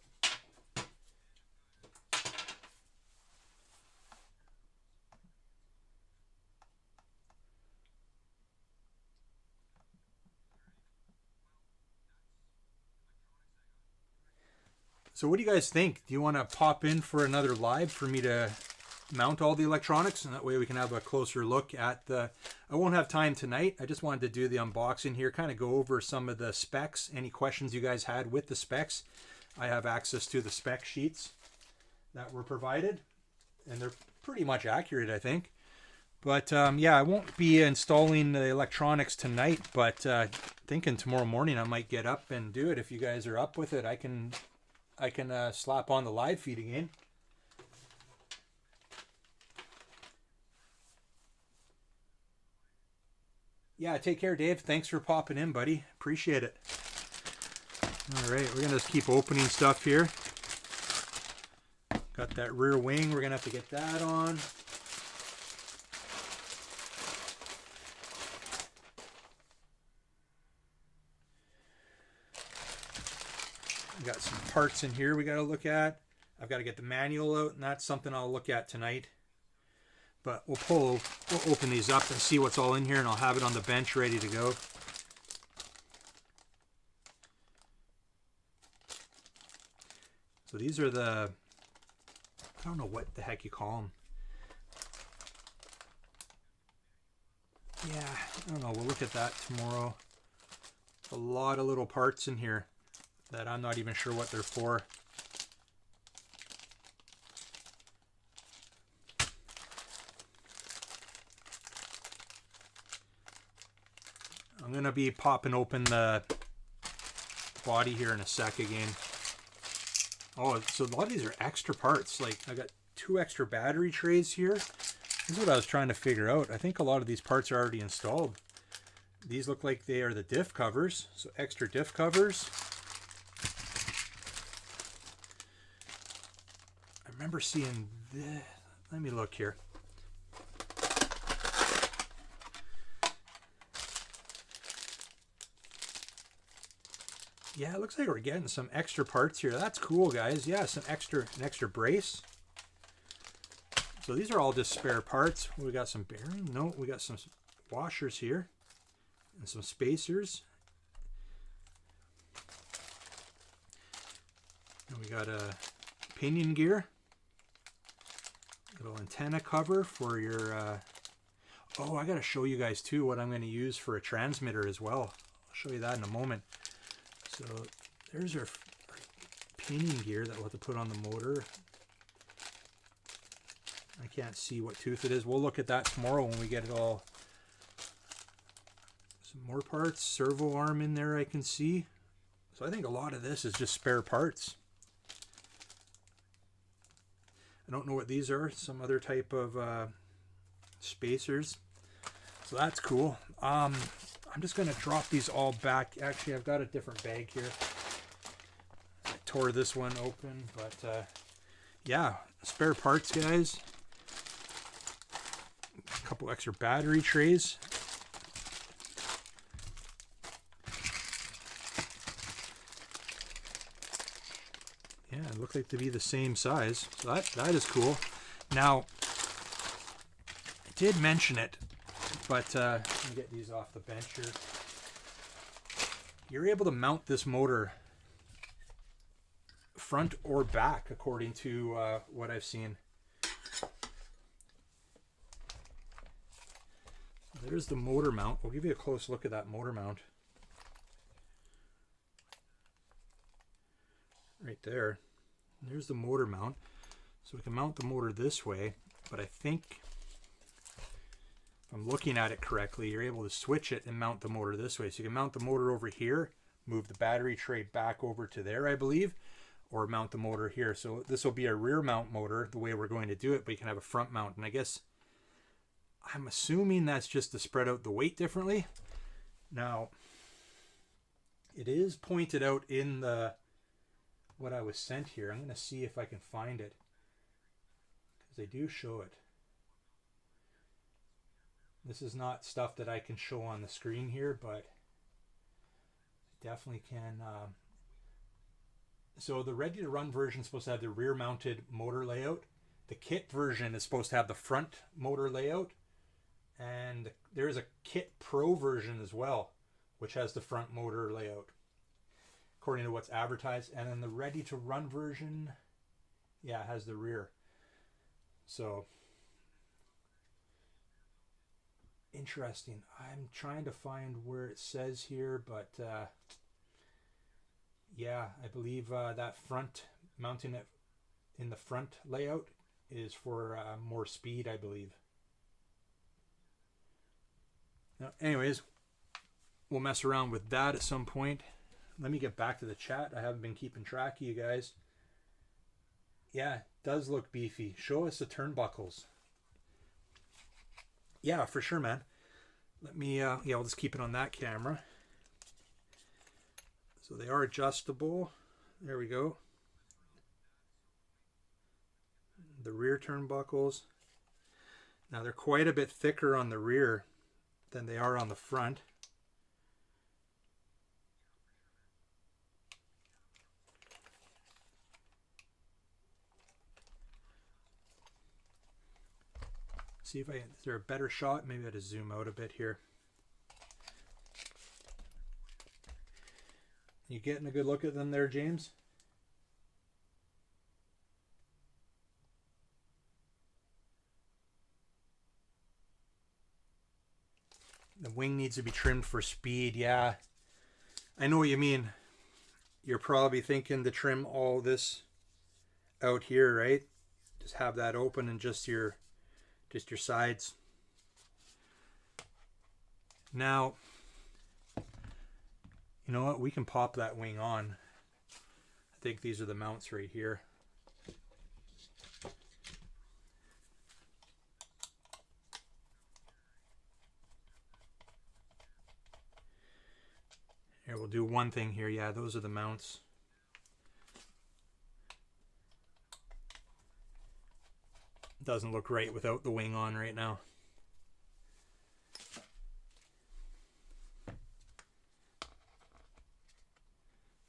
So what do you guys think? Do you want to pop in for another live for me to mount all the electronics, and that way we can have a closer look at the... I won't have time tonight. I just wanted to do the unboxing here, kind of go over some of the specs, any questions you guys had with the specs. I have access to the spec sheets that were provided, and they're pretty much accurate, I think. But yeah, I won't be installing the electronics tonight, but thinking tomorrow morning I might get up and do it. If you guys are up with it, I can slap on the live feed again. Yeah, take care, Dave. Thanks for popping in, buddy. Appreciate it. All right, we're gonna just keep opening stuff here. Got that rear wing. We're gonna have to get that on. We got some parts in here we got to look at. I've got to get the manual out, and that's something I'll look at tonight. But we'll open these up and see what's all in here, and I'll have it on the bench ready to go. So these are the, I don't know what the heck you call them. Yeah, I don't know. We'll look at that tomorrow. A lot of little parts in here that I'm not even sure what they're for. I'm going to be popping open the body here in a sec again. Oh, so a lot of these are extra parts. Like, I got 2 extra battery trays here. This is what I was trying to figure out. I think a lot of these parts are already installed. These look like they are the diff covers. So extra diff covers. I remember seeing this. Let me look here. Yeah, it looks like we're getting some extra parts here. That's cool, guys. Yeah, an extra brace. So these are all just spare parts. We got some bearing. No, we got some washers here and some spacers. And we got a pinion gear, little antenna cover for your. Oh, I got to show you guys too what I'm going to use for a transmitter as well. I'll show you that in a moment. So there's our pinion gear that we'll have to put on the motor. I can't see what tooth it is. We'll look at that tomorrow when we get it all. Some more parts, servo arm in there I can see. So I think a lot of this is just spare parts. I don't know what these are. Some other type of spacers. So that's cool. I'm just going to drop these all back. Actually, I've got a different bag here. I tore this one open, but yeah, spare parts, guys. A couple extra battery trays. Yeah, it looked like to be the same size. So that is cool. Now, I did mention it, but let me get these off the bench here. You're able to mount this motor front or back, according to what I've seen. There's the motor mount. We'll give you a close look at that motor mount. Right there. There's the motor mount. So we can mount the motor this way, but I think if I'm looking at it correctly, you're able to switch it and mount the motor this way. So you can mount the motor over here, move the battery tray back over to there, I believe, or mount the motor here. So this will be a rear mount motor the way we're going to do it, but you can have a front mount. And I guess I'm assuming that's just to spread out the weight differently. Now, it is pointed out in the what I was sent here. I'm going to see if I can find it, because they do show it. This is not stuff that I can show on the screen here, but definitely can. So the ready to run version is supposed to have the rear mounted motor layout. The kit version is supposed to have the front motor layout. And there is a Kit Pro version as well, which has the front motor layout, according to what's advertised. And then the ready to run version, yeah, has the rear. So interesting. I'm trying to find where it says here, but yeah, I believe that front, mounting it in the front layout is for more speed, I believe. Now, anyways, we'll mess around with that at some point. Let me get back to the chat. I haven't been keeping track of you guys. Yeah, it does look beefy. Show us the turnbuckles. Yeah, for sure, man. Let me, yeah, I'll just keep it on that camera. So they are adjustable. There we go. The rear turnbuckles. Now they're quite a bit thicker on the rear than they are on the front. See if I, is there a better shot? Maybe I had to zoom out a bit here. You getting a good look at them there, James? The wing needs to be trimmed for speed. Yeah, I know what you mean. You're probably thinking to trim all this out here, right? Just have that open and just your sides. Now, you know what? We can pop that wing on. I think these are the mounts right here. Here, we'll do one thing here. Yeah, those are the mounts. Doesn't look right without the wing on right now.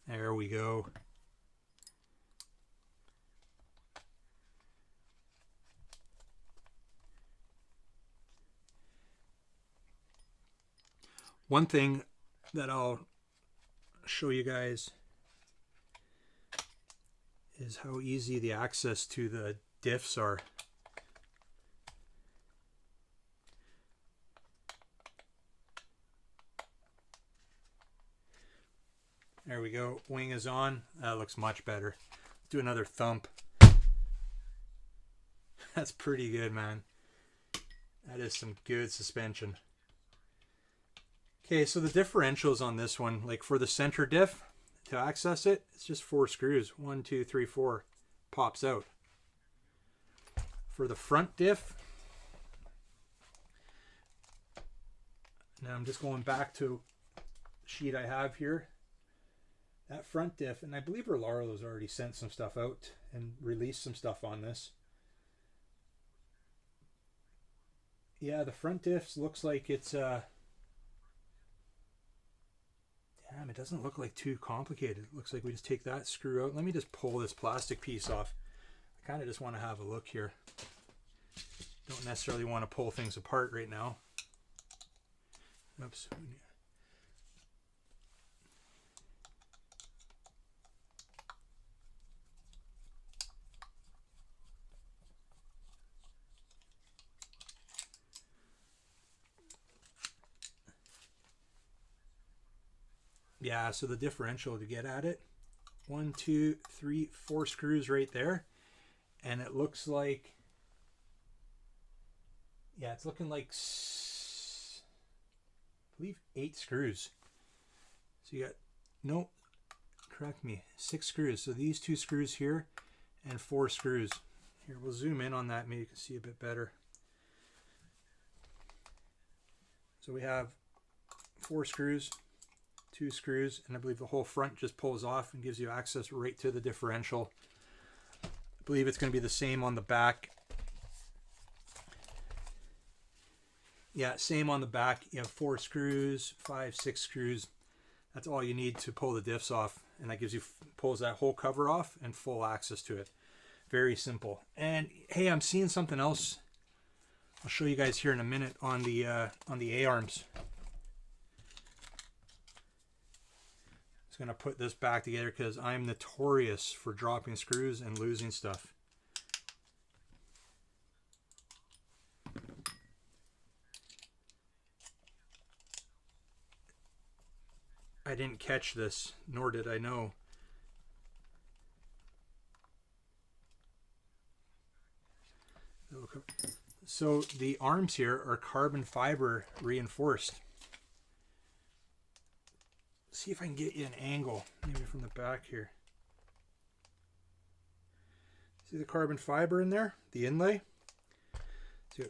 There we go. One thing that I'll show you guys is how easy the access to the diffs are. There we go. Wing is on. That looks much better. Let's do another thump. That's pretty good, man. That is some good suspension. Okay, so the differentials on this one, like for the center diff, to access it, it's just 4 screws. 1, 2, 3, 4. Pops out. For the front diff, now I'm just going back to the sheet I have here. That front diff, and I believe Rlaarlo's already sent some stuff out and released some stuff on this. Yeah, the front diffs looks like it's damn, it doesn't look like too complicated. It looks like we just take that screw out. Let me just pull this plastic piece off. I kind of just want to have a look here. Don't necessarily want to pull things apart right now. Oops. Yeah, so the differential to get at it, 1, 2, 3, 4 screws right there, and it looks like, yeah, it's looking like, I believe 8 screws. So you got, no, correct me, 6 screws. So these 2 screws here and 4 screws. Here, we'll zoom in on that, maybe you can see a bit better. So we have 4 screws, 2 screws, and I believe the whole front just pulls off and gives you access right to the differential. I believe it's going to be the same on the back. Yeah, same on the back. You have 4 screws, 5, 6 screws. That's all you need to pull the diffs off, and that gives you, pulls that whole cover off and full access to it. Very simple. And hey, I'm seeing something else. I'll show you guys here in a minute on the A-arms. Just gonna put this back together because I'm notorious for dropping screws and losing stuff. I didn't catch this, nor did I know. So the arms here are carbon fiber reinforced. See if I can get you an angle, maybe from the back here. See the carbon fiber in there, the inlay? So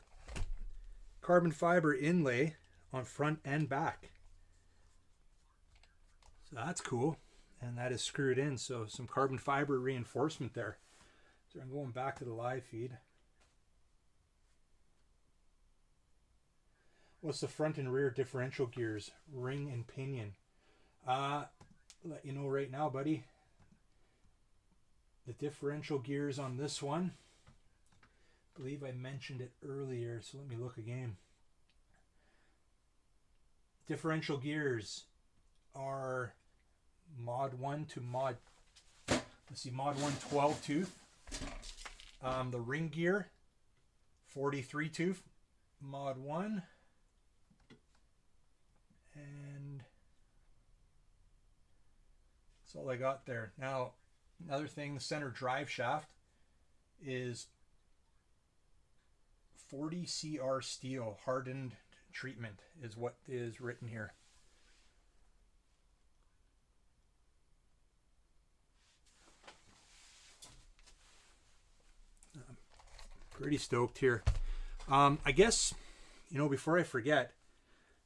carbon fiber inlay on front and back. So that's cool. And that is screwed in. So some carbon fiber reinforcement there. So I'm going back to the live feed. What's the front and rear differential gears, ring and pinion? Let you know right now, buddy. The differential gears on this one, I believe I mentioned it earlier, so let me look again. Differential gears are mod 1 to mod, let's see, mod 1 12 tooth. The ring gear 43 tooth, mod 1. And that's all I got there. Now, another thing, the center drive shaft is 40 CR steel, hardened treatment is what is written here. I'm pretty stoked here. I guess, you know, before I forget,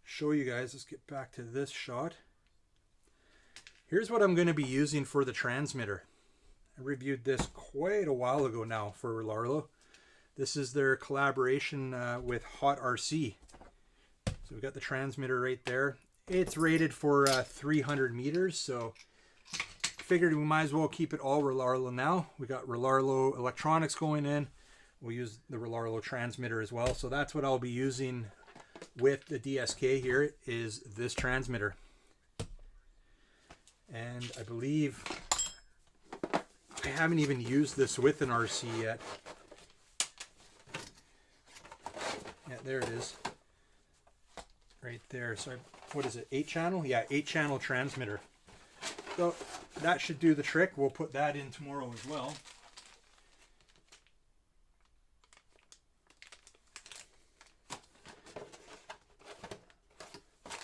show you guys, let's get back to this shot. Here's what I'm going to be using for the transmitter. I reviewed this quite a while ago now for Rlaarlo. This is their collaboration with Hot RC. So we've got the transmitter right there. It's rated for 300 meters, so figured we might as well keep it all Rlaarlo now. We got Rlaarlo electronics going in. We'll use the Rlaarlo transmitter as well. So that's what I'll be using with the DSK here, is this transmitter. And I believe I haven't even used this with an RC yet. Yeah, there it is. Right there. So what is it, 8-channel? Yeah, 8-channel transmitter. So that should do the trick. We'll put that in tomorrow as well.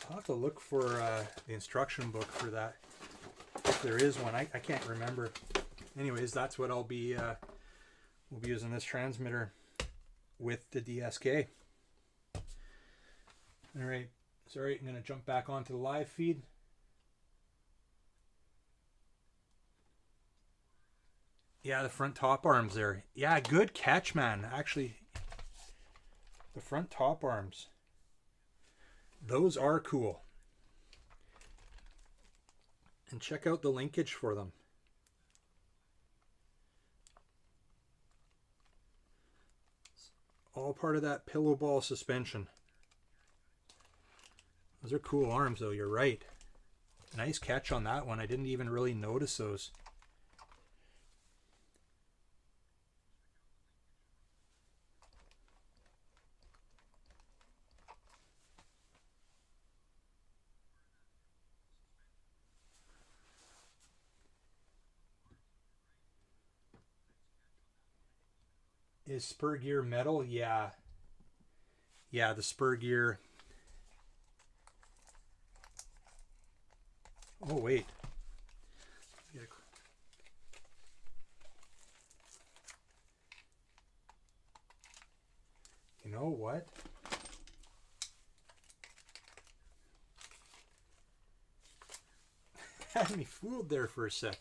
I'll have to look for the instruction book for that, if there is one. I can't remember. Anyways, that's what I'll be we'll be using this transmitter with the DSK. All right, sorry, I'm going to jump back onto the live feed. Yeah, the front top arms there. Yeah, good catch, man. Actually, the front top arms, those are cool. And check out the linkage for them. It's all part of that pillow ball suspension. Those are cool arms though, you're right. Nice catch on that one. I didn't even really notice those. Is spur gear metal? Yeah. Yeah, the spur gear. Oh, wait. You know what? Had me fooled there for a sec.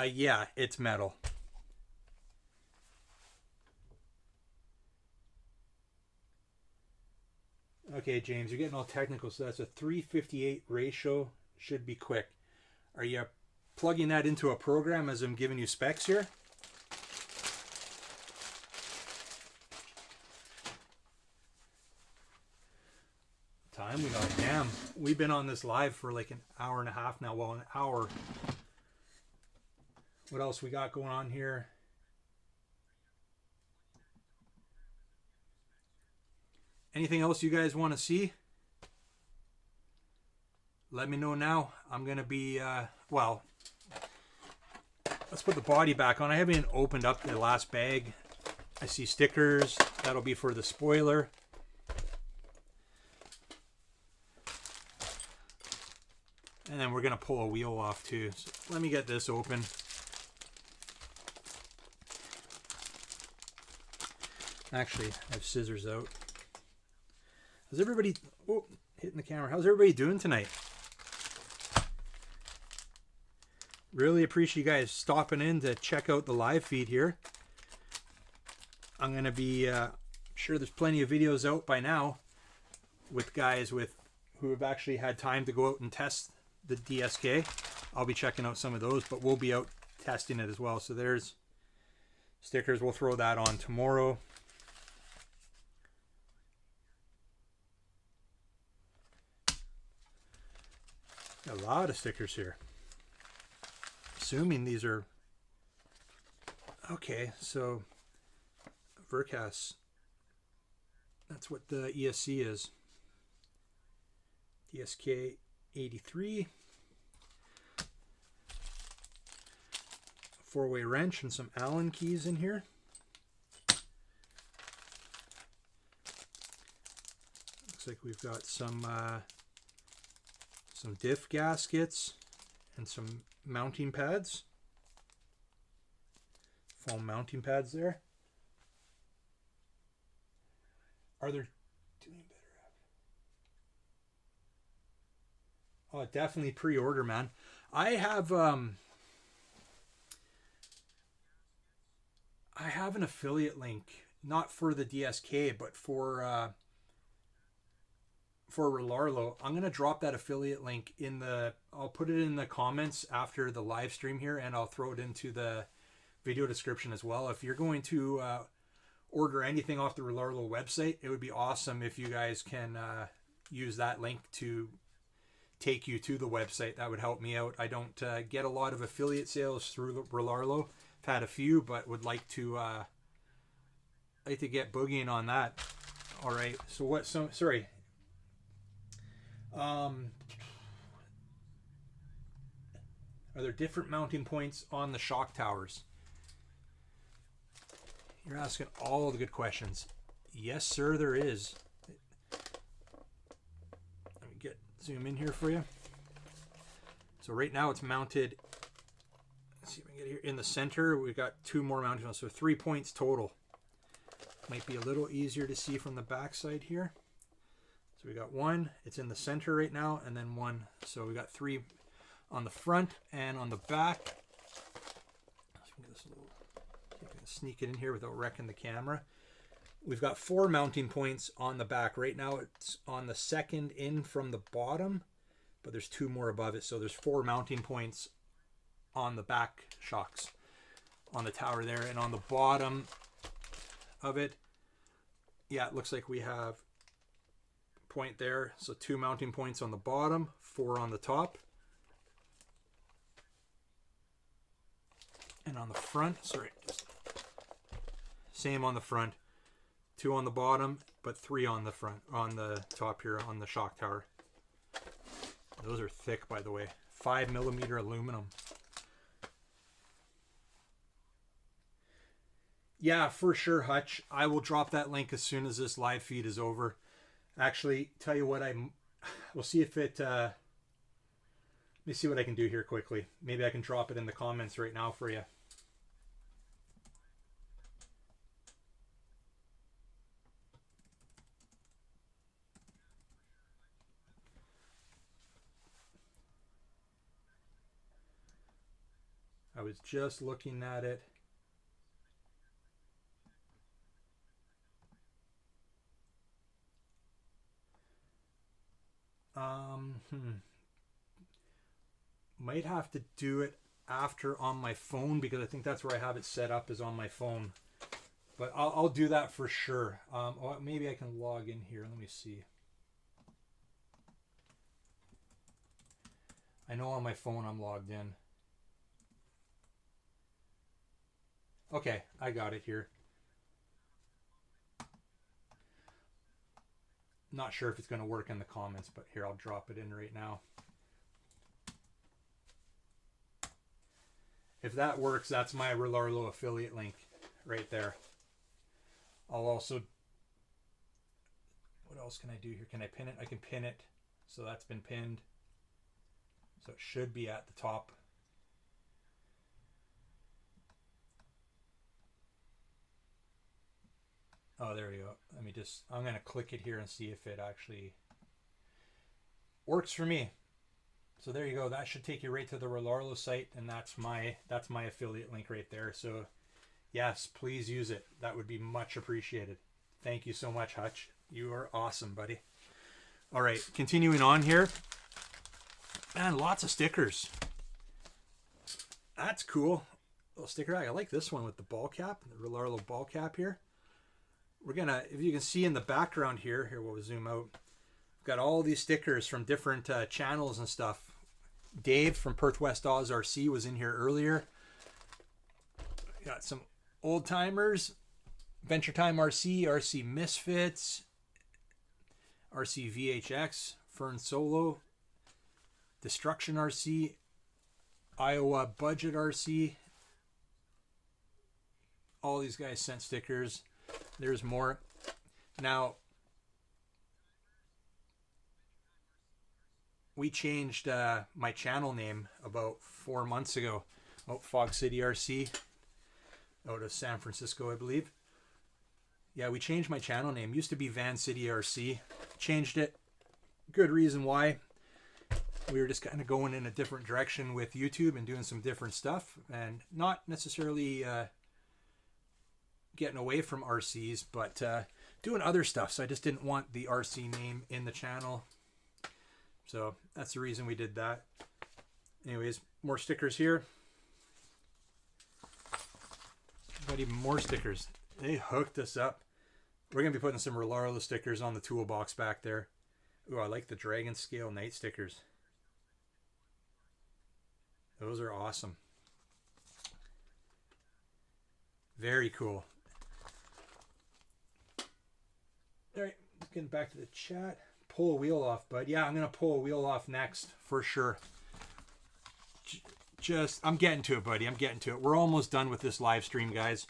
Yeah, it's metal. Okay, James, you're getting all technical, so that's a 358 ratio. Should be quick. Are you plugging that into a program as I'm giving you specs here? Time we got, damn. We've been on this live for like an hour and a half now. Well, an hour. What else we got going on here? Anything else you guys want to see? Let me know now. I'm going to be, well, let's put the body back on. I haven't even opened up the last bag. I see stickers. That'll be for the spoiler. And then we're going to pull a wheel off too. So let me get this open. Actually, I have scissors out. Has everybody... Oh, hitting the camera. How's everybody doing tonight? Really appreciate you guys stopping in to check out the live feed here. I'm going to be sure there's plenty of videos out by now with guys who have actually had time to go out and test the DSK. I'll be checking out some of those, but we'll be out testing it as well. So there's stickers. We'll throw that on tomorrow. A lot of stickers here. Assuming these are okay. So Vercas, that's what the ESC is. DSK 83. Four-way wrench and some Allen keys in here. Looks like we've got some diff gaskets and some mounting pads. Foam mounting pads there. Are there doing better? Oh, definitely pre-order, man. I have an affiliate link, not for the DSK, but for Rlaarlo. I'm gonna drop that affiliate link in the. I'll put it in the comments after the live stream here, and I'll throw it into the video description as well. If you're going to order anything off the Rlaarlo website, it would be awesome if you guys can use that link to take you to the website. That would help me out. I don't get a lot of affiliate sales through Rlaarlo. I've had a few, but would like to get boogieing on that. All right. So what? So sorry. Are there different mounting points on the shock towers? You're asking all the good questions. Yes, sir, there is. Let me zoom in here for you. So right now it's mounted. Let's see if I can get here in the center. We've got two more mounting points, so 3 points total. Might be a little easier to see from the back side here. So we got one, it's in the center right now, and then one. So we got three on the front and on the back. Let's get this a little, see if I can sneak it in here without wrecking the camera. We've got 4 mounting points on the back. Right now it's on the second in from the bottom, but there's 2 more above it. So there's 4 mounting points on the back shocks on the tower there. And on the bottom of it, yeah, it looks like we have point there, so 2 mounting points on the bottom, 4 on the top, and on the front, sorry, same on the front, 2 on the bottom, but 3 on the front, on the top here on the shock tower. Those are thick, by the way. 5mm aluminum. Yeah, for sure, Hutch. I will drop that link as soon as this live feed is over. Actually, tell you what, we'll see if it, let me see what I can do here quickly. Maybe I can drop it in the comments right now for you. I was just looking at it. Might have to do it after on my phone, because I think that's where I have it set up, is on my phone. But I'll do that for sure. Or maybe I can log in here. Let me see. I know on my phone I'm logged in. Okay, I got it here. Not sure if it's going to work in the comments, but here, I'll drop it in right now. If that works, that's my Rlaarlo affiliate link right there. I'll also, what else can I do here? Can I pin it? I can pin it. So that's been pinned. So it should be at the top. Oh, there you go. Let me just, I'm going to click it here and see if it actually, works for me. So there you go. That should take you right to the Rlaarlo site, and that's my affiliate link right there. So yes, please use it. That would be much appreciated. Thank you so much, Hutch. You are awesome, buddy. All right, continuing on here. And lots of stickers. That's cool. Little sticker. I like this one with the ball cap, the Rlaarlo ball cap here. We're gonna, if you can see in the background here, we'll zoom out. We've got all these stickers from different channels and stuff. Dave from Perth West Oz RC was in here earlier. Got some old timers. Venture Time RC, RC Misfits, RC VHX, Fern Solo, Destruction RC, Iowa Budget RC. All these guys sent stickers. There's more. Now, we changed my channel name about 4 months ago. Oh, Fog City RC, out of San Francisco, I believe. Yeah, we changed my channel name. Used to be Van City RC. Changed it. Good reason why. We were just kind of going in a different direction with YouTube and doing some different stuff, and not necessarily getting away from RCs, but doing other stuff. So I just didn't want the RC name in the channel. So that's the reason we did that. Anyways, more stickers here. Got even more stickers. They hooked us up. We're going to be putting some Rlaarlo stickers on the toolbox back there. Ooh, I like the Dragon Scale Night stickers. Those are awesome. Very cool. All right, getting back to the chat. Pull a wheel off, bud. Yeah, I'm going to pull a wheel off next for sure. I'm getting to it, buddy. I'm getting to it. We're almost done with this live stream, guys.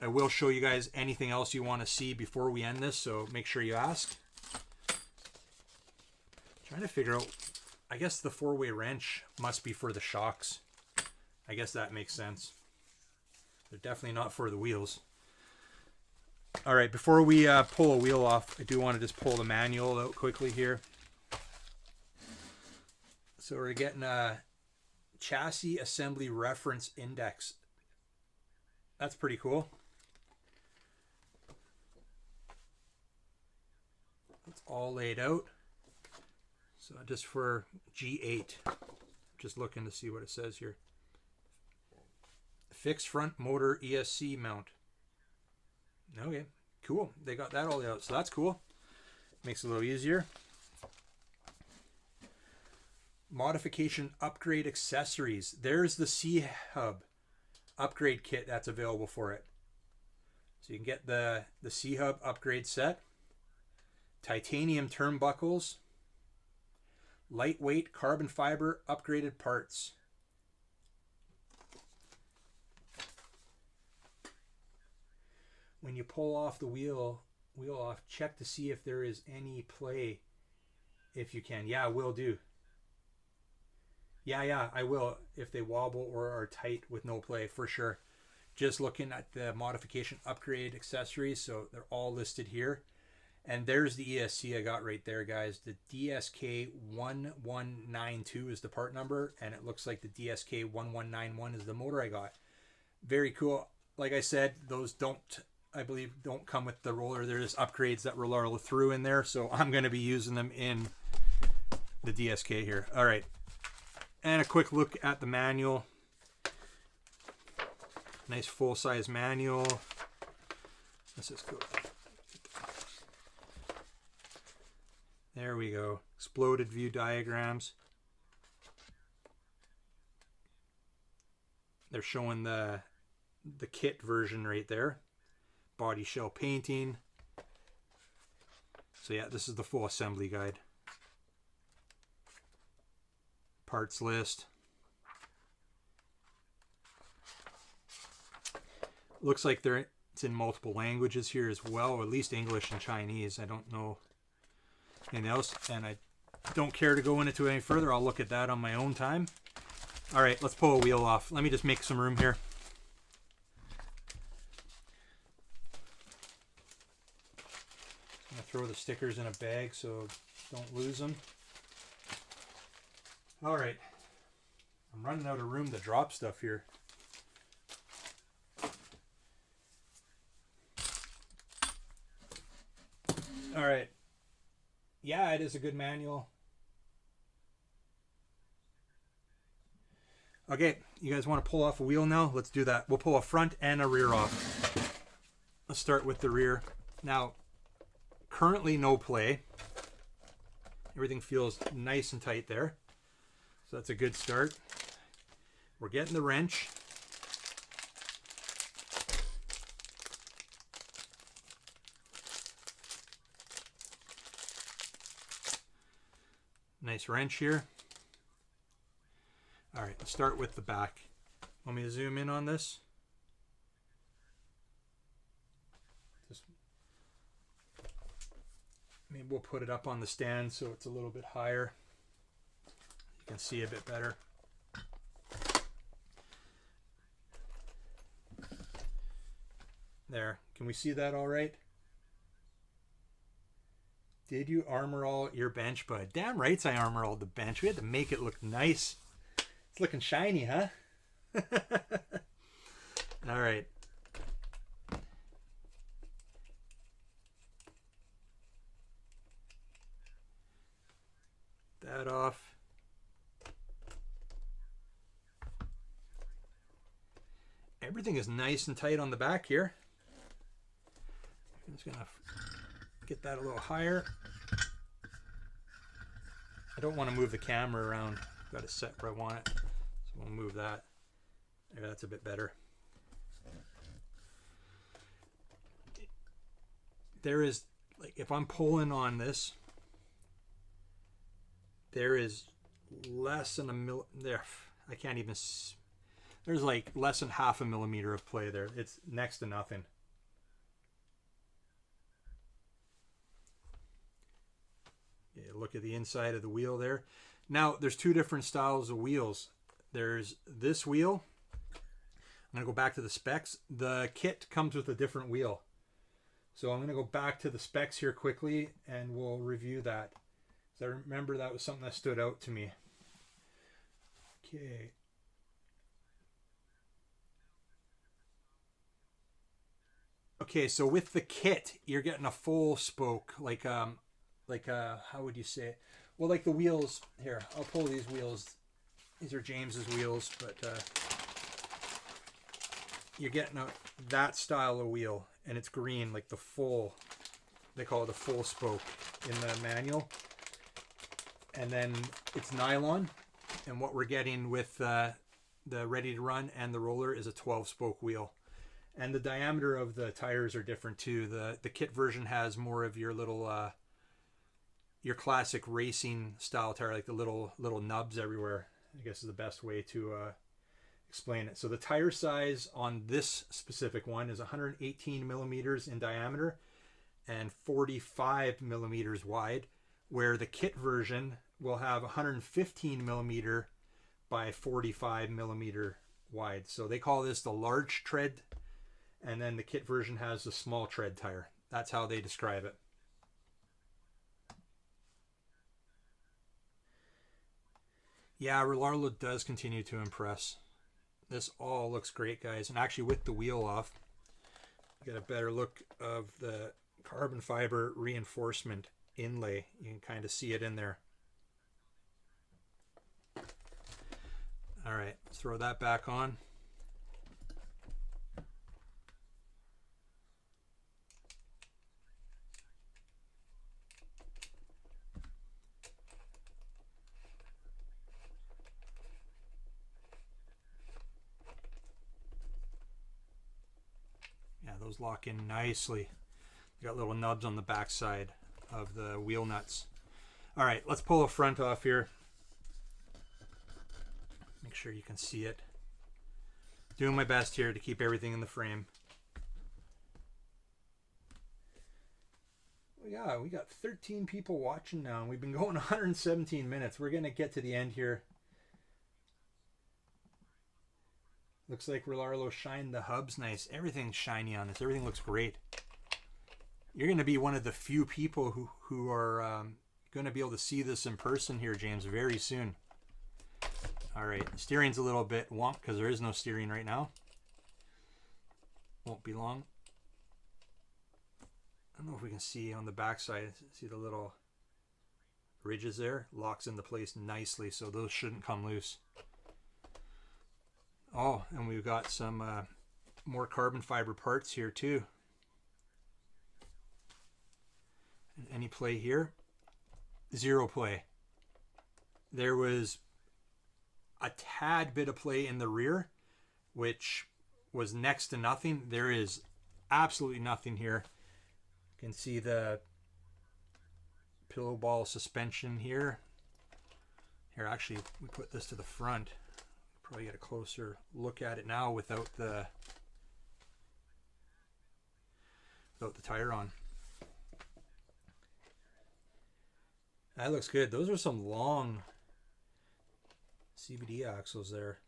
I will show you guys anything else you want to see before we end this, so make sure you ask. Trying to figure out, I guess the 4-way wrench must be for the shocks. I guess that makes sense. They're definitely not for the wheels. All right, before we pull a wheel off, I do want to just pull the manual out quickly here. So we're getting a chassis assembly reference index. That's pretty cool. It's all laid out. So just for G8, just looking to see what it says here. Fixed front motor ESC mount. Okay, cool. They got that all out, so that's cool. Makes it a little easier. Modification upgrade accessories. There's the C-Hub upgrade kit that's available for it. So you can get the C-Hub upgrade set. Titanium turnbuckles. Lightweight carbon fiber upgraded parts. When you pull off the wheel off, check to see if there is any play, if you can. Yeah, will do. Yeah, I will if they wobble or are tight with no play, for sure. Just looking at the modification upgrade accessories, so they're all listed here. And there's the ESC I got right there, guys. The DSK 1192 is the part number, and it looks like the DSK 1191 is the motor I got. Very cool. Like I said, those I believe don't come with the roller. They're just upgrades that Rlaarlo threw in there, so I'm going to be using them in the DSK here. All right, and a quick look at the manual. Nice full-size manual. Let's just go. There we go. Exploded view diagrams. They're showing the kit version right there. Body shell painting. So yeah, this is the full assembly guide. Parts list. Looks like it's in multiple languages here as well, or at least English and Chinese. I don't know anything else, and I don't care to go into it any further. I'll look at that on my own time. All right, let's pull a wheel off. Let me just make some room here. I'm gonna throw the stickers in a bag so don't lose them. All right. I'm running out of room to drop stuff here. All right. Yeah, it is a good manual. Okay, you guys want to pull off a wheel now? Let's do that. We'll pull a front and a rear off. Let's start with the rear. Now, currently no play. Everything feels nice and tight there. So that's a good start. We're getting the wrench. Nice wrench here. All right, let's start with the back. Want me to zoom in on this? Maybe we'll put it up on the stand so it's a little bit higher. You can see a bit better. There. Can we see that all right? Did you armor all your bench, bud? Damn rights I armor all the bench. We had to make it look nice. It's looking shiny, huh? All right. That off. Everything is nice and tight on the back here. I'm just gonna get that a little higher. I don't want to move the camera around. I've got it set where I want it. So we'll move that. There, that's a bit better. There is, like, if I'm pulling on this, there is less than a mil there. I can't even. There's like less than half a millimeter of play there. It's next to nothing. Yeah, look at the inside of the wheel there. Now there's two different styles of wheels. There's this wheel. I'm gonna go back to the specs. The kit comes with a different wheel. So I'm gonna go back to the specs here quickly and we'll review that. So I remember that was something that stood out to me. Okay. Okay, so with the kit, you're getting a full spoke, like how would you say it? Well, like the wheels here. I'll pull these wheels. These are James's wheels, but you're getting that style of wheel, and it's green, like the full. They call it a full spoke in the manual. And then it's nylon, and what we're getting with the ready to run and the roller is a 12-spoke wheel. And the diameter of the tires are different too. The kit version has more of your little your classic racing style tire, like the little nubs everywhere, I guess is the best way to explain it. So the tire size on this specific one is 118 millimeters in diameter and 45 millimeters wide, where the kit version will have 115 millimeter by 45 millimeter wide. So they call this the large tread, and then the kit version has the small tread tire. That's how they describe it. Yeah, Rlaarlo does continue to impress. This all looks great, guys. And actually with the wheel off, you get a better look of the carbon fiber reinforcement inlay. You can kind of see it in there. All right, let's throw that back on. Yeah, those lock in nicely. You got little nubs on the back side of the wheel nuts. All right, let's pull a front off here. Make sure you can see it. Doing my best here to keep everything in the frame. Yeah, we got 13 people watching now, and we've been going 117 minutes. We're gonna get to the end here. Looks like Rlaarlo shined the hubs nice. Everything's shiny on this. Everything looks great. You're gonna be one of the few people who are gonna be able to see this in person here, James, very soon. All right, steering's a little bit wonk because there is no steering right now. Won't be long. I don't know if we can see on the back side. See the little ridges there? Locks into place nicely, so those shouldn't come loose. Oh, and we've got some more carbon fiber parts here too. And any play here? Zero play. There was a tad bit of play in the rear, which was next to nothing. There is absolutely nothing here. You can see the pillow ball suspension here. Here, actually, we put this to the front. Probably get a closer look at it now without the tire on. That looks good. Those are some long CVD axles there.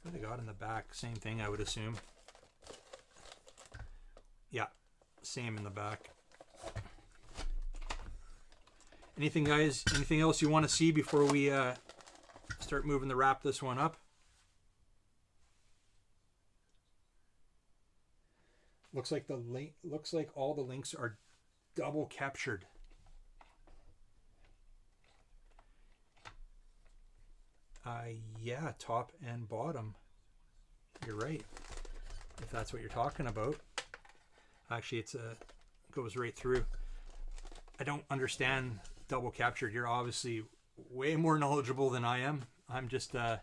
What they got in the back? Same thing, I would assume. Yeah, same in the back. Anything, guys? Anything else you want to see before we start moving to wrap this one up? Looks like the link. Looks like all the links are double captured. Yeah, top and bottom. You're right. If that's what you're talking about. Actually, it goes right through. I don't understand double captured. You're obviously way more knowledgeable than I am. I'm just I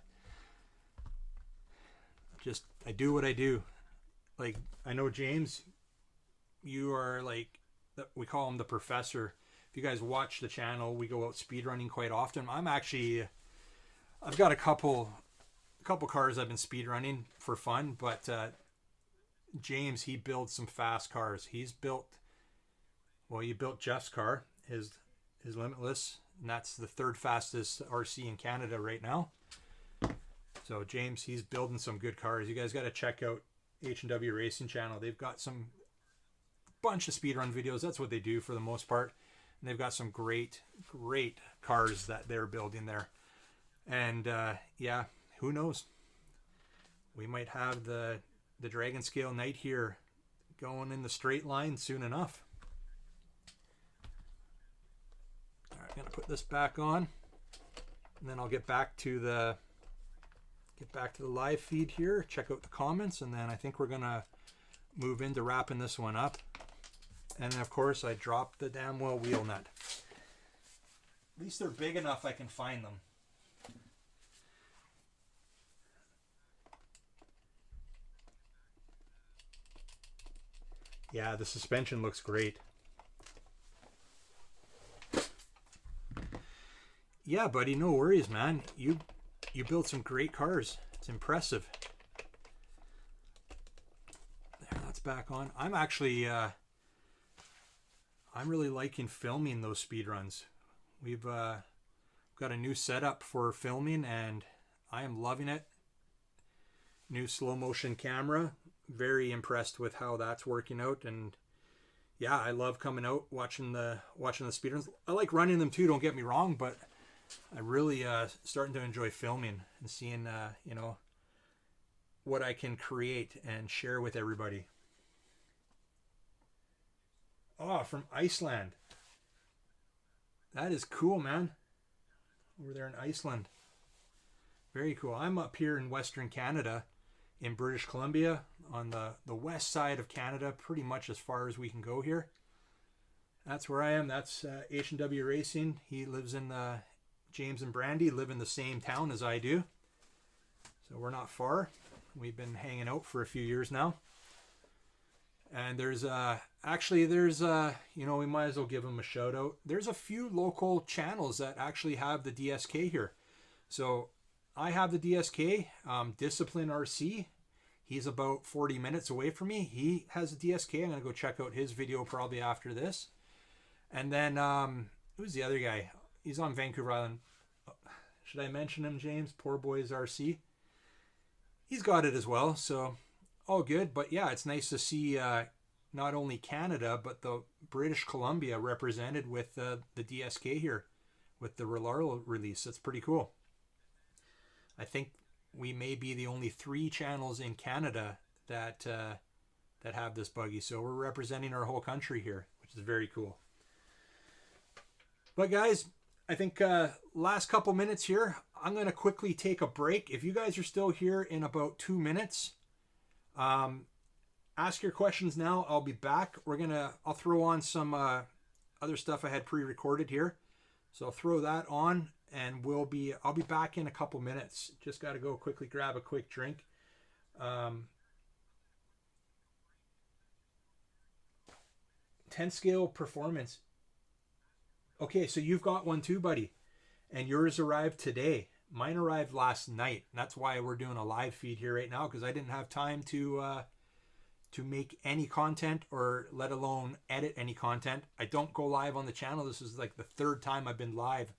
do what I do. Like, I know James, you are like, we call him the professor. If you guys watch the channel, we go out speedrunning quite often. I've got a couple cars I've been speedrunning for fun, but James, he builds some fast cars. He built Jeff's car, his Limitless, and that's the third fastest RC in Canada right now. So James, he's building some good cars. You guys got to check out H&W Racing channel. They've got some bunch of speedrun videos. That's what they do for the most part. And they've got some great cars that they're building there. And yeah, who knows? We might have the Dragon Scale Knight here going in the straight line soon enough. All right, I'm gonna put this back on, and then I'll get back to the live feed here. Check out the comments, and then I think we're gonna move into wrapping this one up. And then of course I dropped the damn well wheel nut. At least they're big enough I can find them. Yeah, the suspension looks great. Yeah, buddy, no worries, man. You built some great cars. It's impressive. There, that's back on. I'm actually I'm really liking filming those speed runs. We've got a new setup for filming, and I am loving it. New slow motion camera. Very impressed with how that's working out, and yeah, I love coming out watching the speedruns. I like running them too, don't get me wrong, but I really starting to enjoy filming and seeing you know, what I can create and share with everybody. Oh, from Iceland. That is cool, man. Over there in Iceland. Very cool. I'm up here in Western Canada, in British Columbia, on the west side of Canada, pretty much as far as we can go here. That's where I am. That's H&W Racing. He lives in James and Brandy live in the same town as I do, so we're not far. We've been hanging out for a few years now. And there's actually there's you know, we might as well give them a shout out. There's a few local channels that actually have the DSK here. So I have the DSK, Discipline RC. He's about 40 minutes away from me. He has a DSK. I'm gonna go check out his video probably after this. And then who's the other guy? He's on Vancouver Island. Should I mention him, James? Poor Boys RC. He's got it as well, so all good. But yeah, it's nice to see not only Canada but the British Columbia represented with the DSK here. with the Rlaarlo release. That's pretty cool. I think we may be the only 3 channels in Canada that that have this buggy. So we're representing our whole country here, which is very cool. But guys, I think last couple minutes here, I'm going to quickly take a break. If you guys are still here in about 2 minutes, ask your questions now. I'll be back. I'll throw on some other stuff I had pre-recorded here. So I'll throw that on, and I'll be back in a couple minutes. Just got to go quickly grab a quick drink. 10 scale performance. Okay, so you've got one too, buddy. And yours arrived today. Mine arrived last night. That's why we're doing a live feed here right now, because I didn't have time to make any content, or let alone edit any content. I don't go live on the channel. This is like the 3rd time I've been live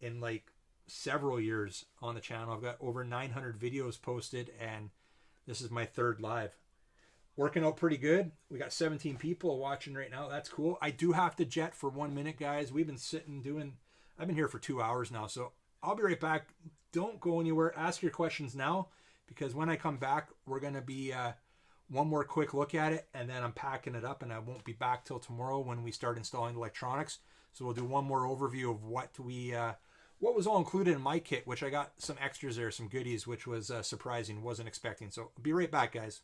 in like several years on the channel. I've got over 900 videos posted, and this is my 3rd live. Working out pretty good. We got 17 people watching right now. That's cool. I do have to jet for 1 minute, guys. We've been I've been here for 2 hours now, so I'll be right back. Don't go anywhere. Ask your questions now, because when I come back, we're going to be one more quick look at it, and then I'm packing it up, and I won't be back till tomorrow when we start installing electronics. So we'll do one more overview of what was all included in my kit, which I got some extras there, some goodies, which was surprising. Wasn't expecting. So I'll be right back, guys.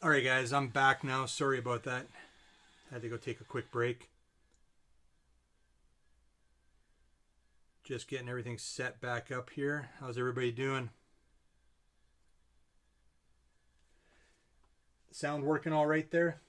All right, guys, I'm back now. Sorry about that. Had to go take a quick break. Just getting everything set back up here. How's everybody doing? Sound working all right there?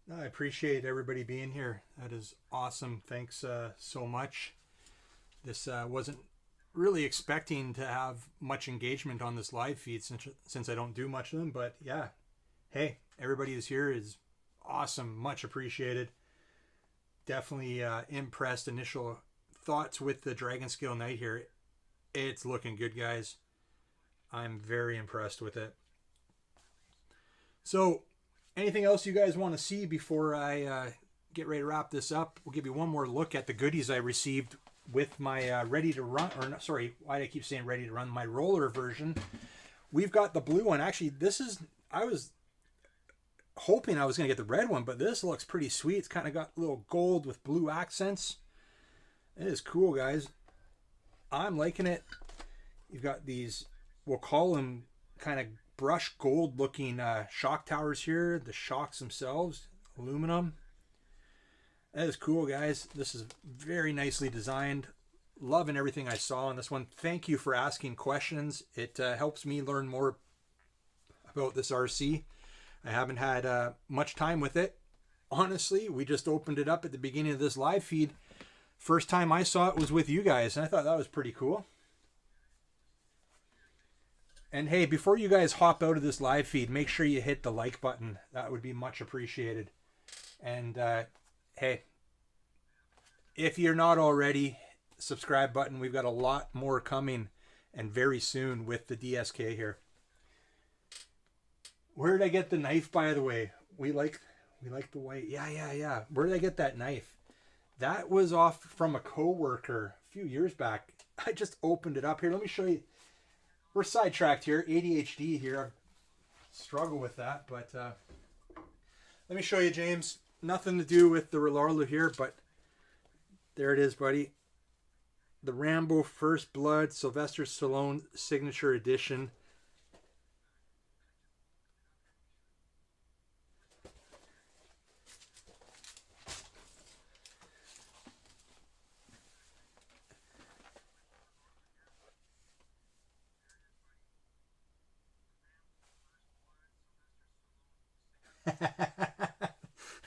No, I appreciate everybody being here. That is awesome. Thanks so much. This wasn't really expecting to have much engagement on this live feed since I don't do much of them, but yeah, hey, everybody is here is awesome. Much appreciated. Definitely impressed. Initial thoughts with the Dragon Scale Knight here. It's looking good, guys. I'm very impressed with it. So anything else you guys want to see before I get ready to wrap this up? We'll give you one more look at the goodies I received with my ready to run, or sorry, why do I keep saying ready to run? My roller version. We've got the blue one. Actually, this is, I was hoping I was going to get the red one, but this looks pretty sweet. It's kind of got a little gold with blue accents. It is cool, guys. I'm liking it. You've got these, we'll call them kind of brush gold looking shock towers here. The shocks themselves, aluminum. That is cool, guys. This is very nicely designed. Loving everything I saw on this one. Thank you for asking questions. It helps me learn more about this RC. I haven't had much time with it. Honestly, we just opened it up at the beginning of this live feed. First time I saw it was with you guys, and I thought that was pretty cool. And hey, before you guys hop out of this live feed, make sure you hit the like button. That would be much appreciated. And hey, if you're not already, subscribe button. We've got a lot more coming and very soon with the DSK here. Where did I get the knife, by the way? We like the white. Yeah. Where did I get that knife? That was off from a coworker a few years back. I just opened it up here. Let me show you. We're sidetracked here. ADHD here. I struggle with that, but let me show you, James. Nothing to do with the Rlaarlo here, but there it is, buddy. The Rambo First Blood Sylvester Stallone Signature Edition.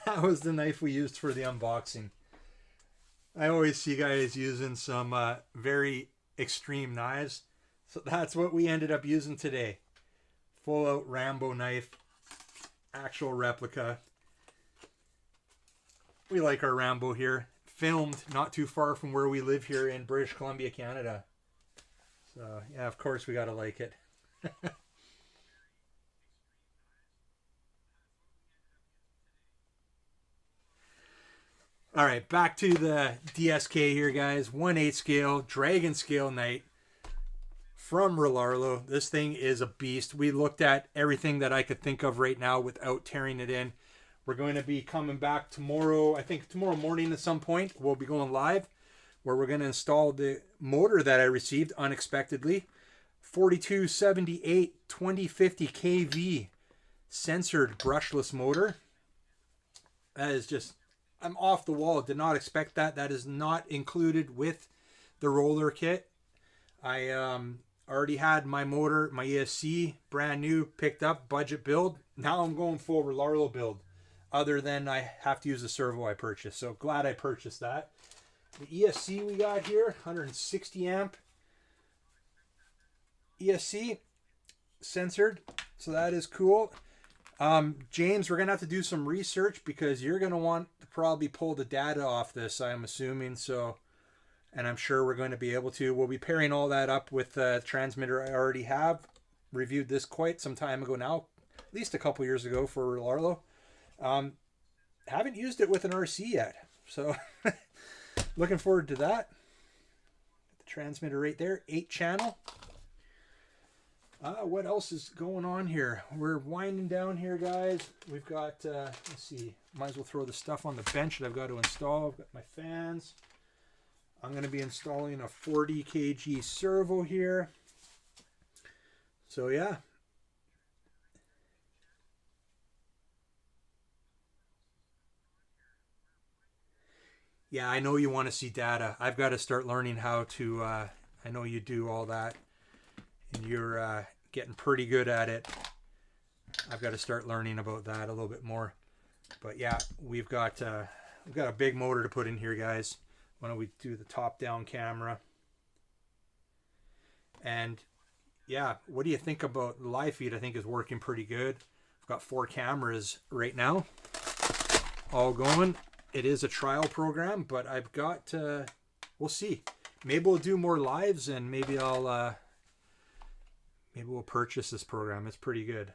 That was the knife we used for the unboxing. I always see guys using some very extreme knives. So that's what we ended up using today. Full out Rambo knife. Actual replica. We like our Rambo here. Filmed not too far from where we live here in British Columbia, Canada. So yeah, of course we gotta like it. All right, back to the DSK here, guys. 1/8 scale, Dragon Scale Knight from Rlaarlo. This thing is a beast. We looked at everything that I could think of right now without tearing it in. We're going to be coming back tomorrow. I think tomorrow morning at some point, we'll be going live where we're going to install the motor that I received unexpectedly. 4278 2050 kV censored brushless motor. That is just... I'm off the wall. Did not expect that. That is not included with the roller kit. I already had my motor, my ESC, brand new, picked up, budget build. Now I'm going full Rlaarlo build. Other than I have to use the servo I purchased. So glad I purchased that. The ESC we got here, 160 amp ESC, censored. So that is cool. James, we're going to have to do some research because you're going to want to probably pull the data off this, I'm assuming. So, and I'm sure we're going to be able to. We'll be pairing all that up with the transmitter I already have. Reviewed this quite some time ago now, at least a couple years ago for Rlaarlo. Haven't used it with an RC yet. So, looking forward to that. The transmitter right there, 8 channel. What else is going on here? We're winding down here, guys. We've got, let's see, might as well throw the stuff on the bench that I've got to install. I've got my fans. I'm going to be installing a 40 kg servo here. So yeah. Yeah, I know you want to see data. I've got to start learning how to, I know you do all that, and you're getting pretty good at it. I've got to start learning about that a little bit more. But yeah, we've got a big motor to put in here, guys. Why don't we do the top-down camera? And yeah, what do you think about the live feed? I think is working pretty good. I've got 4 cameras right now, all going. It is a trial program, but I've got, we'll see. Maybe we'll do more lives, and maybe we'll purchase this program. It's pretty good.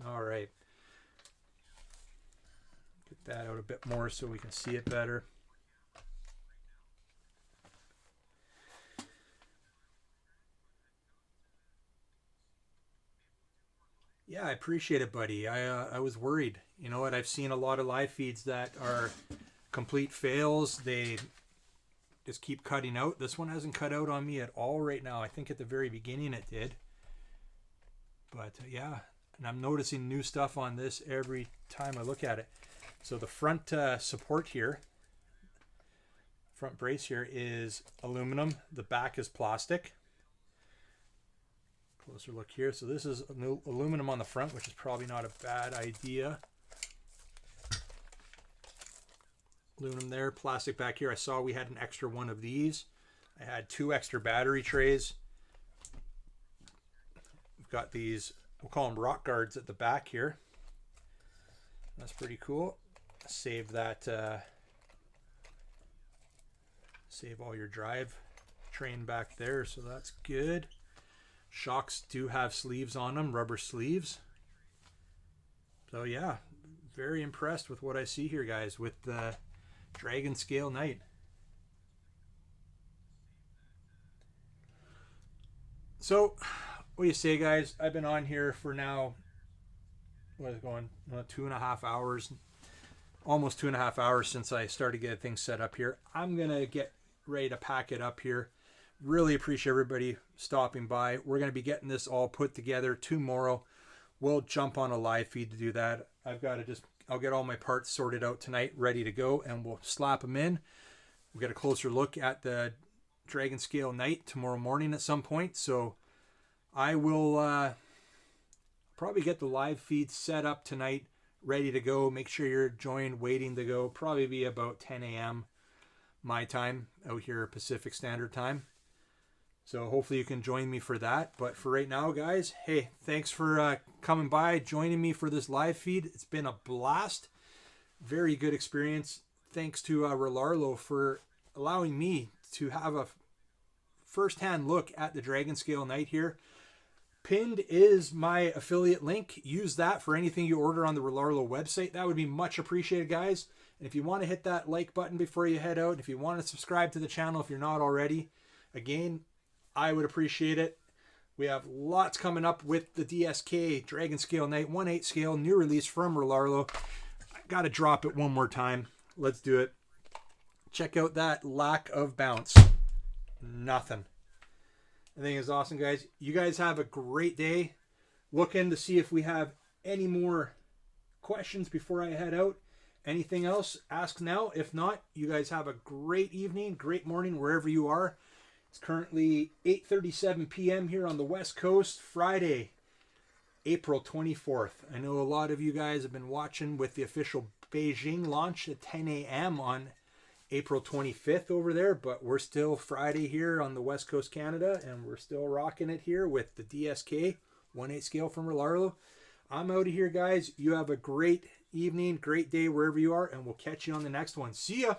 All right. Get that out a bit more so we can see it better. Yeah, I appreciate it, buddy. I was worried. You know what? I've seen a lot of live feeds that are complete fails. They just keep cutting out. This one hasn't cut out on me at all right now. I think at the very beginning it did. But yeah, and I'm noticing new stuff on this every time I look at it. So the front support here, front brace here is aluminum. The back is plastic. Closer look here. So this is aluminum on the front, which is probably not a bad idea. Aluminum there, plastic back here. I saw we had an extra one of these. I had 2 extra battery trays. We've got these, we'll call them rock guards at the back here. That's pretty cool. Save that, save all your drive train back there, so that's good. Shocks do have sleeves on them, rubber sleeves. So yeah, very impressed with what I see here, guys, with the Dragon Scale Knight. So, what do you say, guys? I've been on here for now, what is it going, 2.5 hours, almost 2.5 hours since I started getting things set up here. I'm going to get ready to pack it up here. Really appreciate everybody stopping by. We're going to be getting this all put together tomorrow. We'll jump on a live feed to do that. I'll get all my parts sorted out tonight, ready to go, and we'll slap them in. We'll get a closer look at the Dragon Scale Knight tomorrow morning at some point. So I will probably get the live feed set up tonight, ready to go. Make sure you're joined, waiting to go. Probably be about 10 a.m. my time out here, Pacific Standard Time. So hopefully you can join me for that. But for right now, guys, hey, thanks for coming by, joining me for this live feed. It's been a blast. Very good experience. Thanks to Rlaarlo for allowing me to have a first-hand look at the Dragon Scale Knight here. Pinned is my affiliate link. Use that for anything you order on the Rlaarlo website. That would be much appreciated, guys. And if you want to hit that like button before you head out, if you want to subscribe to the channel if you're not already, again, I would appreciate it. We have lots coming up with the DSK Dragon Scale Knight 1/8 scale, new release from Rlaarlo. I got to drop it one more time. Let's do it. Check out that lack of bounce. Nothing. I think it's awesome, guys. You guys have a great day. Looking to see if we have any more questions before I head out. Anything else, ask now. If not, you guys have a great evening, great morning, wherever you are. It's currently 8:37 p.m. here on the West Coast, Friday, April 24th. I know a lot of you guys have been watching with the official Beijing launch at 10 a.m. on April 25th over there, but we're still Friday here on the West Coast, Canada, and we're still rocking it here with the DSK 1/8 scale from Rlaarlo. I'm out of here, guys. You have a great evening, great day wherever you are, and we'll catch you on the next one. See ya!